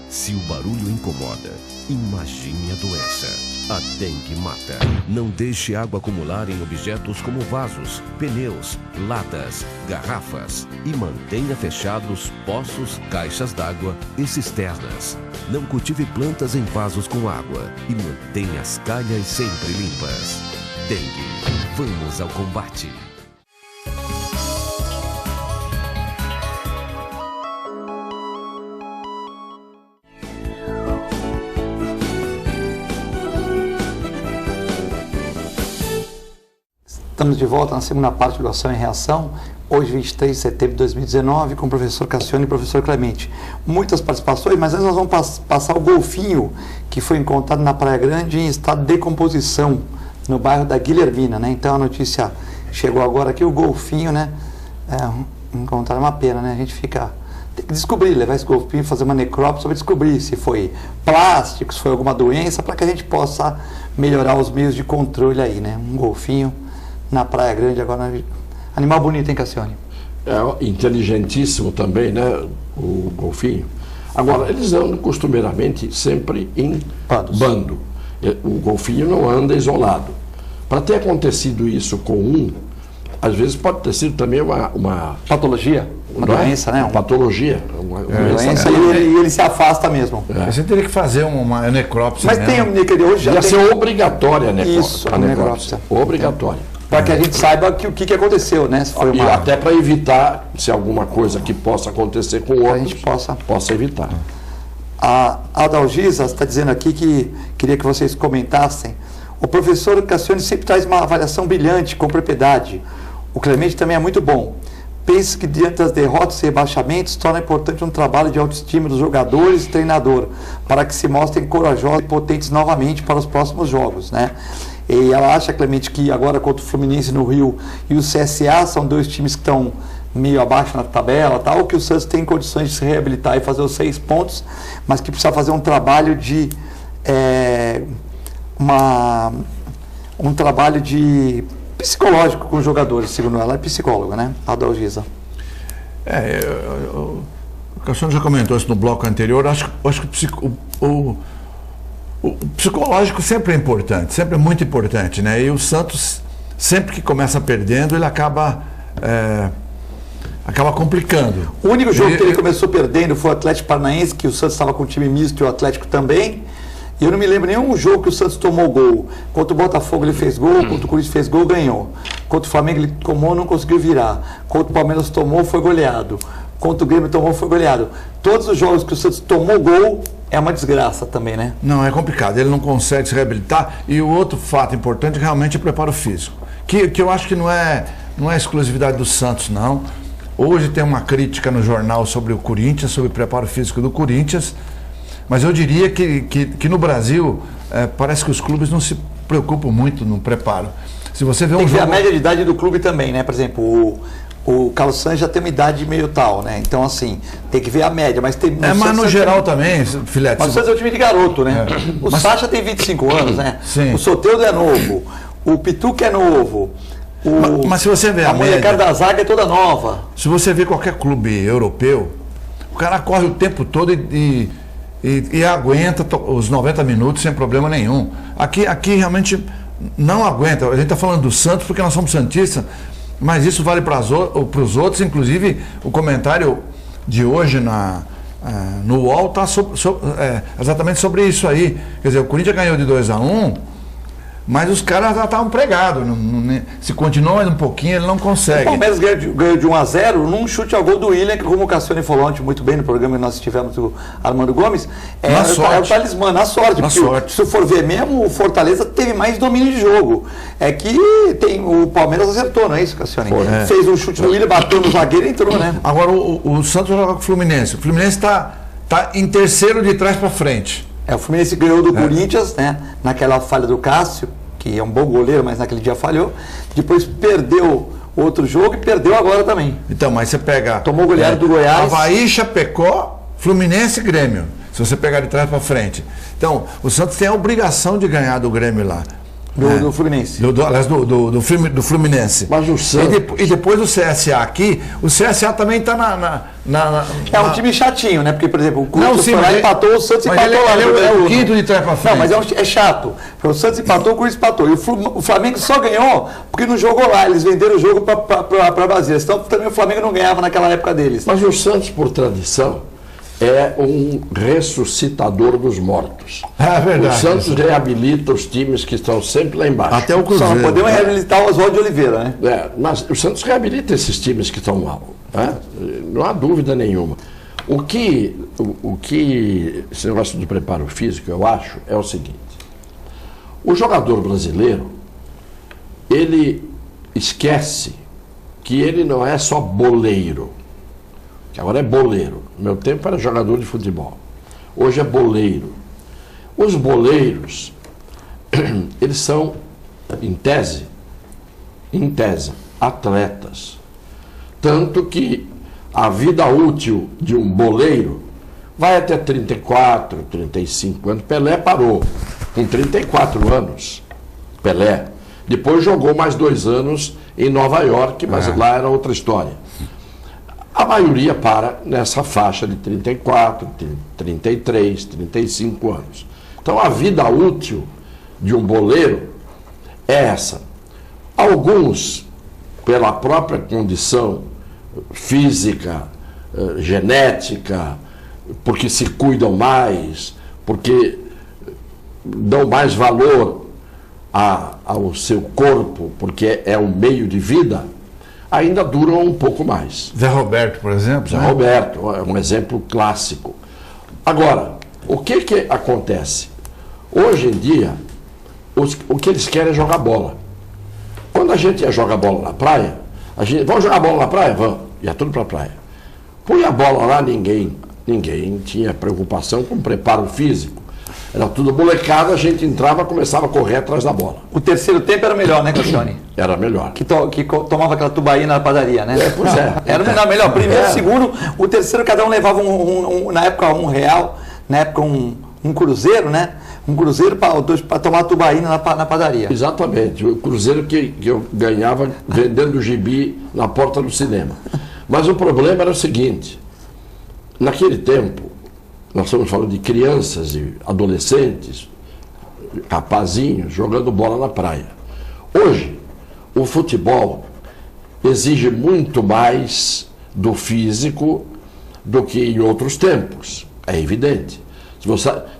Se o barulho incomoda, imagine a doença. A dengue mata. Não deixe água acumular em objetos como vasos, pneus, latas, garrafas e mantenha fechados poços, caixas d'água e cisternas. Não cultive plantas em vasos com água e mantenha as calhas sempre limpas. Dengue. Vamos ao combate. Estamos de volta na segunda parte do Ação e Reação, hoje 23 de setembro de 2019, com o professor Cassione e o professor Clemente. Muitas participações, mas antes nós vamos passar o golfinho que foi encontrado na Praia Grande em estado de decomposição, no bairro da Guilhermina, né? Então a notícia chegou agora aqui, o golfinho, né? Encontrar uma pena, né? A gente tem que descobrir, levar esse golfinho, fazer uma necrópsia para descobrir se foi plástico, se foi alguma doença, para que a gente possa melhorar os meios de controle aí, né? Um golfinho na Praia Grande agora. Animal bonito, hein, Cassione? É inteligentíssimo também, né? O golfinho. Agora, eles andam costumeiramente sempre em bando. O golfinho não anda isolado. Para ter acontecido isso com um, às vezes pode ter sido também uma patologia. Uma doença, né? Uma patologia. Uma doença, e ele se afasta mesmo. Você teria que fazer uma necrópsia. Mas tem hoje já ia ser obrigatória a necrópsia. Isso, a necrópsia. Obrigatória. Para que a gente saiba o que aconteceu, né? Se foi E até para evitar, se alguma coisa que possa acontecer com outros, a gente possa evitar. A Adalgisa está dizendo aqui que queria que vocês comentassem. O professor Cassione sempre traz uma avaliação brilhante, com propriedade. O Clemente também é muito bom. Penso que diante das derrotas e rebaixamentos, torna importante um trabalho de autoestima dos jogadores e treinador, para que se mostrem corajosos e potentes novamente para os próximos jogos, né? E ela acha, Clemente, que agora contra o Fluminense no Rio e o CSA são dois times que estão meio abaixo na tabela, tal, que o Santos tem condições de se reabilitar e fazer os 6 pontos, mas que precisa fazer um trabalho de um trabalho de psicológico com os jogadores, segundo ela, é psicóloga, né? A Adalgisa. O Cassione já comentou isso no bloco anterior. Acho que o psicológico sempre é importante, sempre é muito importante, né? E o Santos, sempre que começa perdendo, ele acaba acaba complicando. O único jogo que ele começou perdendo foi o Atlético Paranaense, que o Santos estava com um time misto e o Atlético também. E eu não me lembro nenhum jogo que o Santos tomou gol. Contra o Botafogo ele fez gol, contra o Corinthians fez gol, ganhou. Contra o Flamengo ele tomou, não conseguiu virar. Contra o Palmeiras tomou, foi goleado. Contra o Grêmio tomou, foi goleado. Todos os jogos que o Santos tomou gol é uma desgraça também, né? Não, é complicado. Ele não consegue se reabilitar. E o outro fato importante realmente é o preparo físico. Que eu acho que não é exclusividade do Santos, não. Hoje tem uma crítica no jornal sobre o Corinthians, sobre o preparo físico do Corinthians. Mas eu diria que no Brasil parece que os clubes não se preocupam muito no preparo. Se você vê tem um que ver jogo... a média de idade do clube também, né? Por exemplo, o Carlos Santos já tem uma idade meio tal, né? Então, assim, tem que ver a média. Mas tem. Mas no geral também, Filete. Mas o Santos é um time de garoto, né? O Sacha tem 25 anos, né? Sim. O Soteldo é novo. O Pituca é novo. Mas se você vê a molecada da zaga é toda nova. Se você vê qualquer clube europeu, o cara corre o tempo todo e aguenta os 90 minutos sem problema nenhum. Aqui realmente não aguenta. A gente está falando do Santos porque nós somos santistas, mas isso vale para os outros. Inclusive, o comentário de hoje no UOL está exatamente sobre isso aí. Quer dizer, o Corinthians ganhou de 2-1, mas os caras já estavam pregados. Se continuar mais um pouquinho, ele não consegue. O Palmeiras ganhou de 1-0 num chute ao gol do William, que como o Cassione falou ontem muito bem no programa que nós tivemos o Armando Gomes, é o talismã, na sorte. Se for ver mesmo, o Fortaleza teve mais domínio de jogo. É que o Palmeiras acertou, não é isso, Cassione? Fez um chute no William, bateu no zagueiro e entrou, né? Agora o Santos joga com o Fluminense. O Fluminense está em terceiro de trás para frente. O Fluminense ganhou do Corinthians, né? Naquela falha do Cássio, que é um bom goleiro, mas naquele dia falhou. Depois perdeu outro jogo e perdeu agora também. Então, mas você pega... Tomou goleado do Goiás. Avaí, Chapecó, Fluminense e Grêmio. Se você pegar de trás para frente. Então, o Santos tem a obrigação de ganhar do Grêmio lá. Do Fluminense. Aliás, do Fluminense. Mas o Santos... E depois do CSA aqui, o CSA também está É um time chatinho, né? Porque, por exemplo, o Corinthians empatou, o Santos empatou lá. Ele é o quinto de trás para frente. Não, mas é chato. O Santos empatou, o Corinthians empatou. E o Flamengo só ganhou porque não jogou lá. Eles venderam o jogo para Brasília. Então também o Flamengo não ganhava naquela época deles. Mas o Santos, por tradição, é um ressuscitador dos mortos. É verdade. O Santos reabilita os times que estão sempre lá embaixo. Até o Cruzeiro. Só não podemos reabilitar o Oswaldo de Oliveira, né? Mas o Santos reabilita esses times que estão mal. Né? Não há dúvida nenhuma. O que esse negócio de preparo físico, eu acho, é o seguinte. O jogador brasileiro, ele esquece que ele não é só boleiro. Que agora é boleiro. No meu tempo era jogador de futebol. Hoje é boleiro. Os boleiros, eles são, em tese, atletas. Tanto que a vida útil de um boleiro vai até 34, 35 anos. Pelé parou com 34 anos. Pelé. Depois jogou mais 2 anos em Nova York, mas lá era outra história. A maioria para nessa faixa de 34, 33, 35 anos. Então a vida útil de um boleiro é essa. Alguns, pela própria condição física, genética, porque se cuidam mais, porque dão mais valor ao seu corpo, porque é um meio de vida, ainda duram um pouco mais. Zé Roberto, por exemplo. Zé Roberto é um exemplo clássico. Agora, o que acontece? Hoje em dia, o que eles querem é jogar bola. Quando a gente ia jogar bola na praia, vamos jogar bola na praia? Vamos. Ia tudo para a praia. Põe a bola lá, ninguém tinha preocupação com preparo físico. Era tudo molecada, a gente entrava e começava a correr atrás da bola. O terceiro tempo era melhor, né, Cassione? Era melhor. Que tomava aquela tubaína na padaria, né? Pois é. Era melhor. Primeiro, segundo, o terceiro, cada um levava na época R$1, na época um cruzeiro, né? Um cruzeiro para tomar tubaína na padaria. Exatamente. O cruzeiro que eu ganhava vendendo gibi na porta do cinema. Mas o problema era o seguinte. Naquele tempo, nós estamos falando de crianças e adolescentes, rapazinhos, jogando bola na praia. Hoje, o futebol exige muito mais do físico do que em outros tempos, é evidente.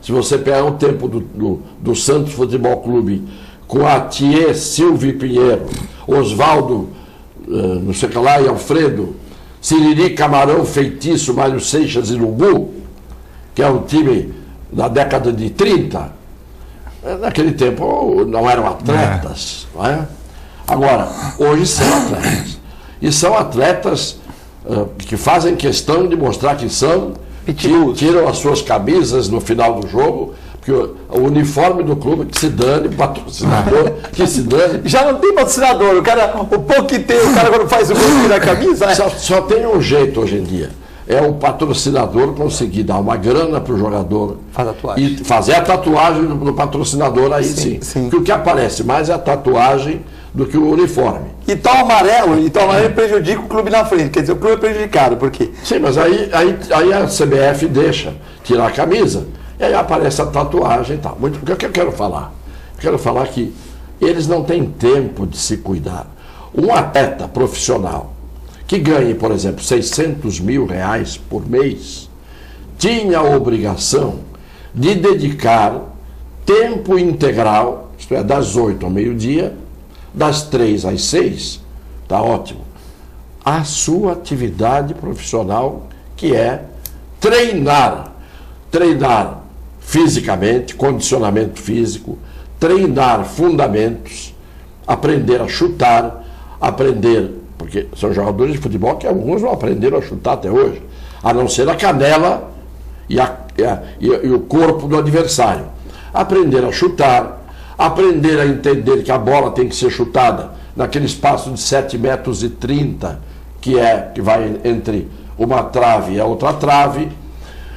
Se você pegar o tempo do Santos Futebol Clube com Atier, Silvio Pinheiro, Oswaldo, não sei o que lá, e Alfredo, Siriri, Camarão, Feitiço, Mário Seixas e Lugu, que é um time da década de 30, naquele tempo não eram atletas, não é? Agora, hoje são atletas. E são atletas que fazem questão de mostrar que são, tiram as suas camisas no final do jogo, porque o uniforme do clube que se dane, o patrocinador que se dane. Já não tem patrocinador, o pouco que tem, o cara quando faz o gol tira a camisa. Né? Só tem um jeito hoje em dia. É o patrocinador conseguir dar uma grana para o jogador e fazer a tatuagem do patrocinador aí sim. Porque o que aparece mais é a tatuagem do que o uniforme. E tal amarelo prejudica o clube na frente, quer dizer, o clube é prejudicado, por quê? Sim, mas aí a CBF deixa tirar a camisa e aí aparece a tatuagem e tal. O que eu quero falar? Eu quero falar que eles não têm tempo de se cuidar. Um atleta profissional que ganhe, por exemplo, 600 mil reais por mês, tinha a obrigação de dedicar tempo integral, isto é, das 8 ao meio-dia, das 3 às 6, tá ótimo, a sua atividade profissional, que é treinar fisicamente, condicionamento físico, treinar fundamentos, aprender a chutar, porque são jogadores de futebol que alguns não aprenderam a chutar até hoje, a não ser a canela e o corpo do adversário. Aprender a chutar, aprender a entender que a bola tem que ser chutada naquele espaço de 7,30 metros, que vai entre uma trave e a outra trave,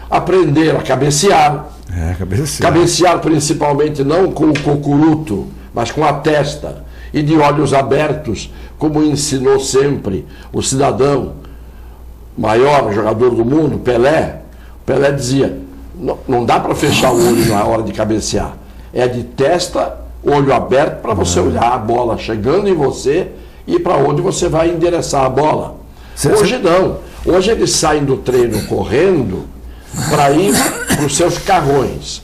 aprender a cabecear. Cabecear principalmente não com o cocuruto, mas com a testa e de olhos abertos, como ensinou sempre o cidadão maior jogador do mundo, Pelé. Pelé dizia, não dá para fechar o olho na hora de cabecear. É de testa, olho aberto, para você olhar a bola chegando em você e para onde você vai endereçar a bola. Hoje não. Hoje eles saem do treino correndo para ir para os seus carrões.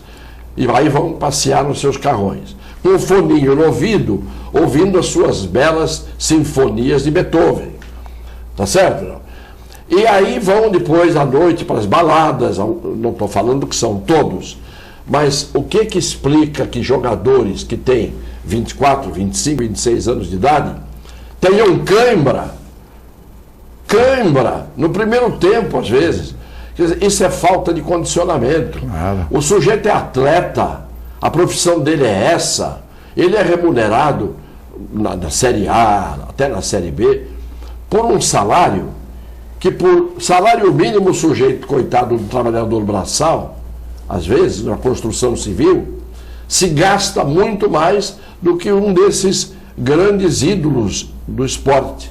E aí vão passear nos seus carrões. Com um foninho no ouvido, ouvindo as suas belas sinfonias de Beethoven. Tá certo? Não? E aí vão depois à noite para as baladas, não estou falando que são todos, mas o que explica que jogadores que têm 24, 25, 26 anos de idade tenham cãibra no primeiro tempo, às vezes? Quer dizer, isso é falta de condicionamento. Claro. O sujeito é atleta, a profissão dele é essa, ele é remunerado na Série A, até na Série B, por um salário que, por salário mínimo, o sujeito, coitado do trabalhador braçal, às vezes, na construção civil, se gasta muito mais do que um desses grandes ídolos do esporte,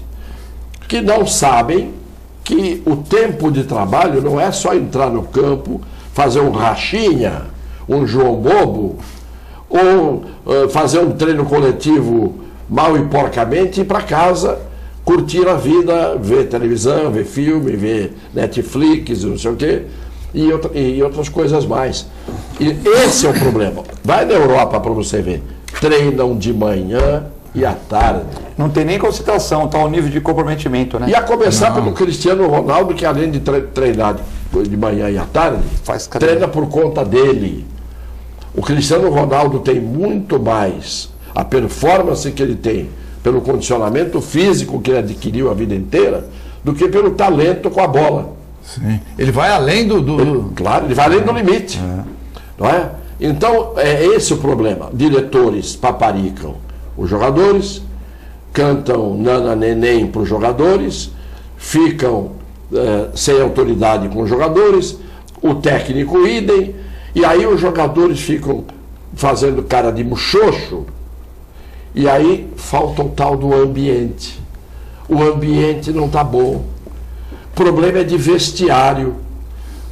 que não sabem que o tempo de trabalho não é só entrar no campo, fazer um rachinha, um João Bobo, ou fazer um treino coletivo mal e porcamente e ir para casa, curtir a vida, ver televisão, ver filme, ver Netflix, não sei o quê, e outras coisas mais. E esse é o problema. Vai na Europa para você ver. Treinam de manhã e à tarde. Não tem nem concentração, está ao nível de comprometimento, né? E a começar pelo Cristiano Ronaldo, que além de treinar de manhã e à tarde, treina por conta dele. O Cristiano Ronaldo tem muito mais a performance que ele tem pelo condicionamento físico que ele adquiriu a vida inteira do que pelo talento com a bola. Sim. Ele vai além Claro, ele vai além do limite. Não é? Então, é esse o problema. Diretores paparicam os jogadores, cantam nana neném para os jogadores, ficam sem autoridade com os jogadores, o técnico idem, e aí os jogadores ficam fazendo cara de muxoxo, e aí falta o tal do ambiente. O ambiente não está bom. O problema é de vestiário.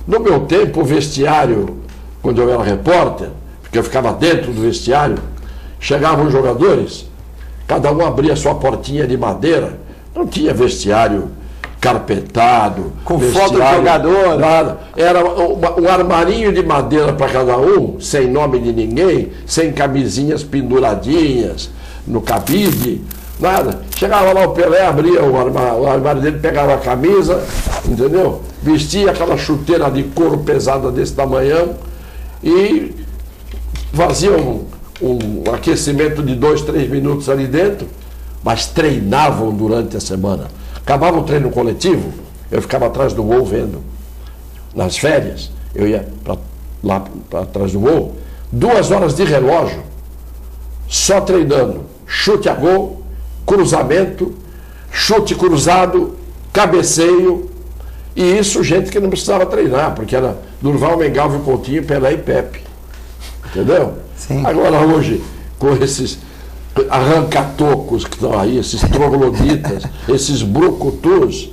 No meu tempo, o vestiário, quando eu era repórter, porque eu ficava dentro do vestiário, chegavam os jogadores, cada um abria sua portinha de madeira, não tinha vestiário carpetado, com foto do jogador. Nada. Era um armarinho de madeira para cada um, sem nome de ninguém, sem camisinhas penduradinhas no cabide, nada. Chegava lá o Pelé, abria o armário dele, pegava a camisa, entendeu? Vestia aquela chuteira de couro pesada desse tamanho e fazia um aquecimento de 2, 3 minutos ali dentro, mas treinavam durante a semana. Acabava o treino coletivo, eu ficava atrás do gol vendo. Nas férias, eu ia lá para trás do gol, 2 horas de relógio, só treinando. Chute a gol, cruzamento, chute cruzado, cabeceio. E isso, gente que não precisava treinar, porque era Durval, Mengalvio, Coutinho, Pelé e Pepe. Entendeu? Sim. Agora hoje, com esses arranca-tocos que estão aí, esses trogloditas, esses brucutus,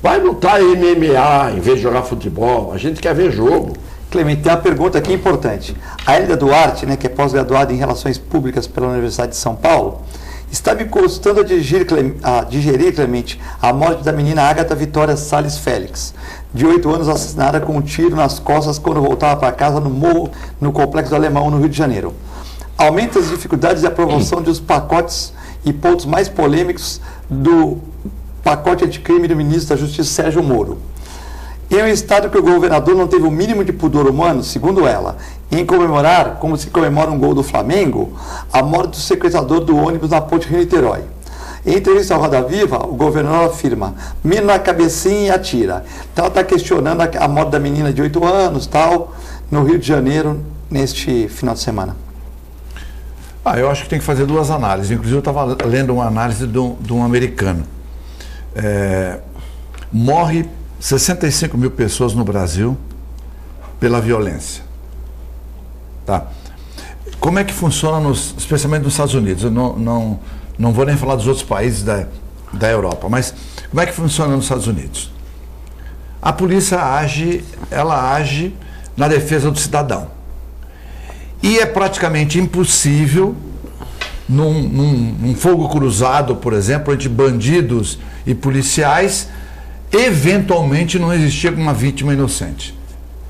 vai lutar MMA em vez de jogar futebol. A gente quer ver jogo. Clemente, tem uma pergunta aqui importante. A Hélida Duarte, né, que é pós-graduada em Relações Públicas pela Universidade de São Paulo, está me custando a digerir, Clemente, a morte da menina Ágata Vitória Salles Félix, de 8 anos, assassinada com um tiro nas costas quando voltava para casa no morro, no Complexo do Alemão, no Rio de Janeiro. Aumenta as dificuldades de aprovação dos pacotes e pontos mais polêmicos do pacote anticrime do ministro da Justiça, Sérgio Moro. Em um estado que o governador não teve o mínimo de pudor humano, segundo ela, em comemorar, como se comemora um gol do Flamengo, a morte do sequestrador do ônibus na ponte Rio-Niterói. Em entrevista ao Roda Viva, o governador afirma: mira na cabecinha e atira. Então ela está questionando a morte da menina de 8 anos, tal, no Rio de Janeiro, neste final de semana. Eu acho que tem que fazer 2 análises. Inclusive eu estava lendo uma análise de um americano. Morre 65 mil pessoas no Brasil pela violência. Tá? Como é que funciona, especialmente nos Estados Unidos? Eu não vou nem falar dos outros países da Europa, mas como é que funciona nos Estados Unidos? A polícia age na defesa do cidadão. E é praticamente impossível, num fogo cruzado, por exemplo, entre bandidos e policiais, eventualmente não existir uma vítima inocente.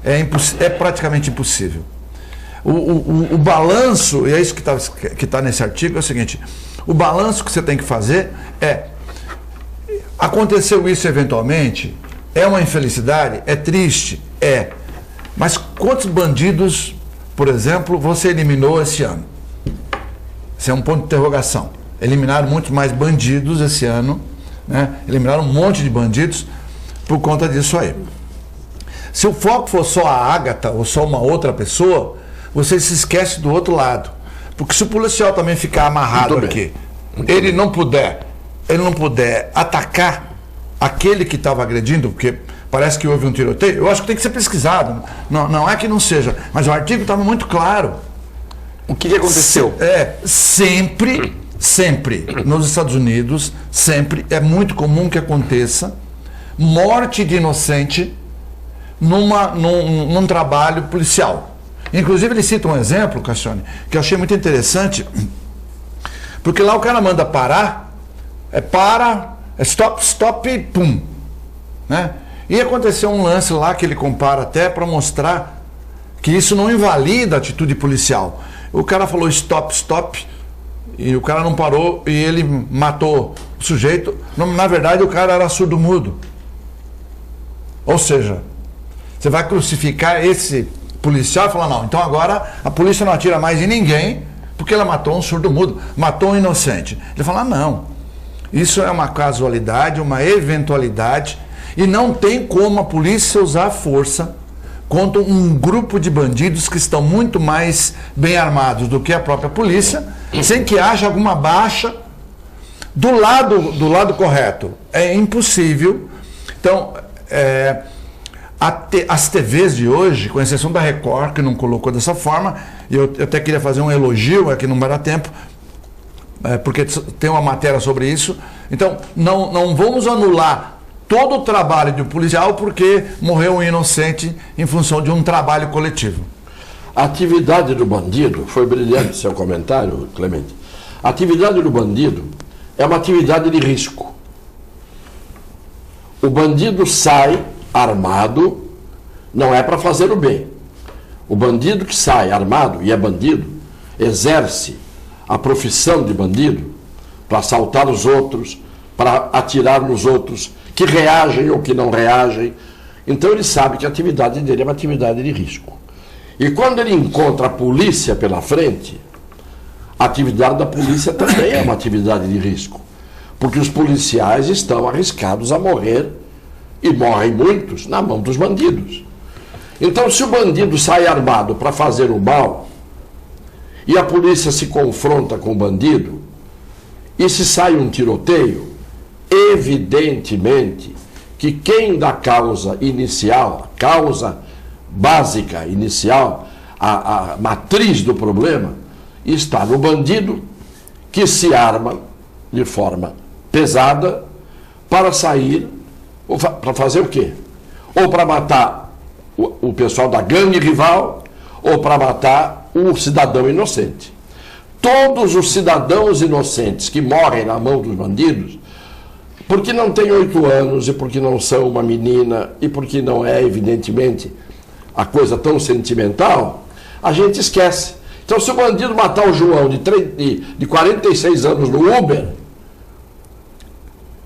É praticamente impossível. O balanço, e é isso que está nesse artigo, é o seguinte: o balanço que você tem que fazer é: aconteceu isso eventualmente, é uma infelicidade, é triste, mas quantos bandidos, por exemplo, você eliminou esse ano? Esse é um ponto de interrogação. Eliminaram muito mais bandidos esse ano, né? Eliminaram um monte de bandidos por conta disso aí. Se o foco for só a Ágata ou só uma outra pessoa, você se esquece do outro lado. Porque se o policial também ficar amarrado aqui, ele não puder atacar aquele que estava agredindo, porque parece que houve um tiroteio, eu acho que tem que ser pesquisado. Não é que não seja, mas o artigo estava muito claro. O que aconteceu? Sempre nos Estados Unidos, sempre é muito comum que aconteça morte de inocente num trabalho policial. Inclusive ele cita um exemplo, Cassione, que eu achei muito interessante, porque lá o cara manda parar, stop e pum, né? E aconteceu um lance lá que ele compara até para mostrar que isso não invalida a atitude policial. O cara falou stop, e o cara não parou e ele matou o sujeito. Na verdade, o cara era surdo-mudo. Ou seja, você vai crucificar esse policial e falar: não, então agora a polícia não atira mais em ninguém porque ela matou um surdo-mudo, matou um inocente. Ele fala: não, isso é uma casualidade, uma eventualidade, e não tem como a polícia usar força contra um grupo de bandidos que estão muito mais bem armados do que a própria polícia, sem que haja alguma baixa do lado correto. É impossível. Então, as TVs de hoje, com exceção da Record, que não colocou dessa forma, e eu até queria fazer um elogio, aqui não vai dar tempo, porque tem uma matéria sobre isso. Então, não vamos anular todo o trabalho de um policial porque morreu um inocente em função de um trabalho coletivo. A atividade do bandido, foi brilhante seu comentário, Clemente. A atividade do bandido é uma atividade de risco. O bandido sai armado, não é para fazer o bem. O bandido que sai armado e é bandido, exerce a profissão de bandido para assaltar os outros, para atirar nos outros, que reagem ou que não reagem. Então ele sabe que a atividade dele é uma atividade de risco. E quando ele encontra a polícia pela frente, a atividade da polícia também é uma atividade de risco. Porque os policiais estão arriscados a morrer, e morrem muitos, na mão dos bandidos. Então, se o bandido sai armado para fazer o mal, e a polícia se confronta com o bandido, e se sai um tiroteio, evidentemente que quem da causa inicial, a causa básica inicial, a matriz do problema, está no bandido que se arma de forma pesada para sair, para fazer o quê? Ou para matar o pessoal da gangue rival, ou para matar o cidadão inocente. Todos os cidadãos inocentes que morrem na mão dos bandidos, porque não têm 8 anos, e porque não são uma menina, e porque não é, evidentemente, a coisa tão sentimental, a gente esquece. Então, se o bandido matar o João de 46 anos no Uber,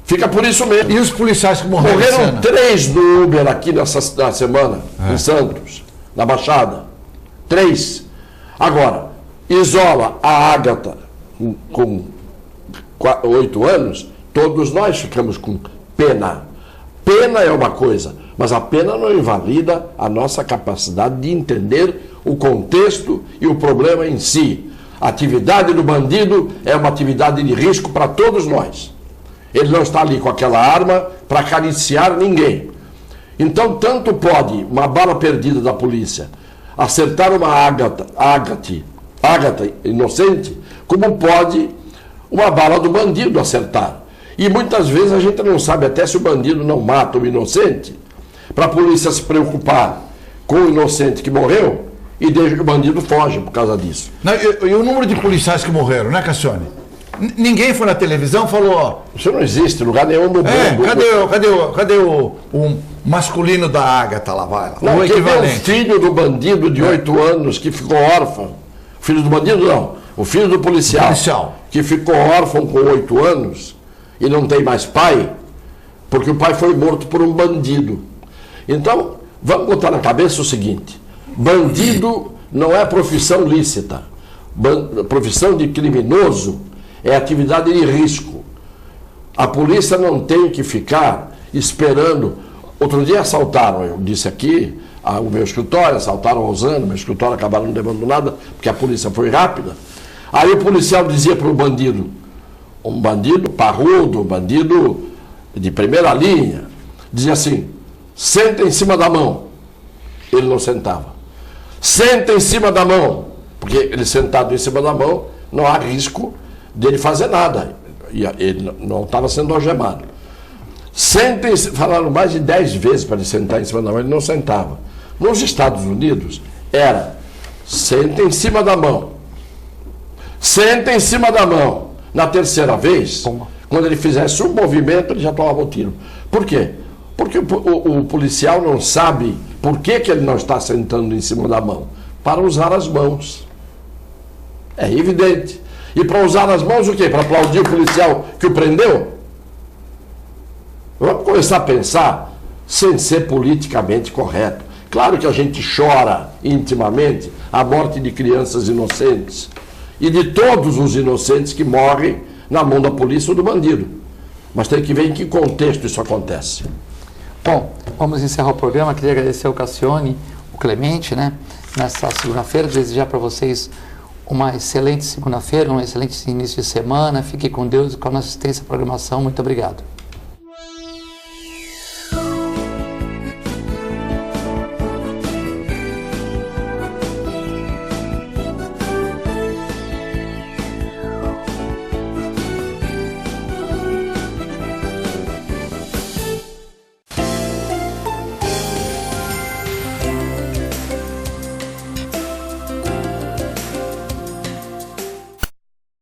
fica por isso mesmo. E os policiais que morreram? Morreram 3 no Uber aqui na semana, em Santos, na Baixada. 3. Agora, isola a Ágata com 8 anos, todos nós ficamos com pena. Pena é uma coisa, mas a pena não invalida a nossa capacidade de entender o contexto e o problema em si. A atividade do bandido é uma atividade de risco para todos nós. Ele não está ali com aquela arma para acariciar ninguém. Então, tanto pode uma bala perdida da polícia acertar uma Ágata inocente, como pode uma bala do bandido acertar. E muitas vezes a gente não sabe até se o bandido não mata o inocente, para a polícia se preocupar com o inocente que morreu e deixa que o bandido foge por causa disso. Não, e o número de policiais que morreram, né, Cassione? Ninguém foi na televisão e falou, ó... Isso não existe, lugar nenhum no mundo. Cadê o masculino da Ágata lá, vai lá? Não, o equivalente. O filho do bandido de 8 anos que ficou órfão. O filho do bandido não, o filho do policial. Que ficou órfão com 8 anos e não tem mais pai, porque o pai foi morto por um bandido. Então, vamos botar na cabeça o seguinte: bandido não é profissão lícita. Profissão de criminoso é atividade de risco. A polícia não tem que ficar esperando. Outro dia assaltaram, eu disse aqui, o meu escritório, assaltaram a Rosana, meu escritório, acabaram não levando nada, porque a polícia foi rápida. Aí o policial dizia para o bandido, um bandido parrudo, um bandido de primeira linha, dizia assim: senta em cima da mão. Ele não sentava. Senta em cima da mão, porque ele sentado em cima da mão, não há risco dele fazer nada. E ele não estava sendo algemado. Falaram mais de 10 vezes para ele sentar em cima da mão, ele não sentava. Nos Estados Unidos, era senta em cima da mão. Senta em cima da mão. Na terceira vez, quando ele fizesse um movimento, ele já tomava o tiro. Por quê? Porque o policial não sabe por que ele não está sentando em cima da mão. Para usar as mãos. É evidente. E para usar as mãos o quê? Para aplaudir o policial que o prendeu? Vamos começar a pensar sem ser politicamente correto. Claro que a gente chora intimamente a morte de crianças inocentes e de todos os inocentes que morrem na mão da polícia ou do bandido. Mas tem que ver em que contexto isso acontece. Bom, vamos encerrar o programa. Queria agradecer ao Cassione, o Clemente, né? Nessa segunda-feira, desejar para vocês uma excelente segunda-feira, um excelente início de semana. Fique com Deus e com a nossa assistência à programação. Muito obrigado.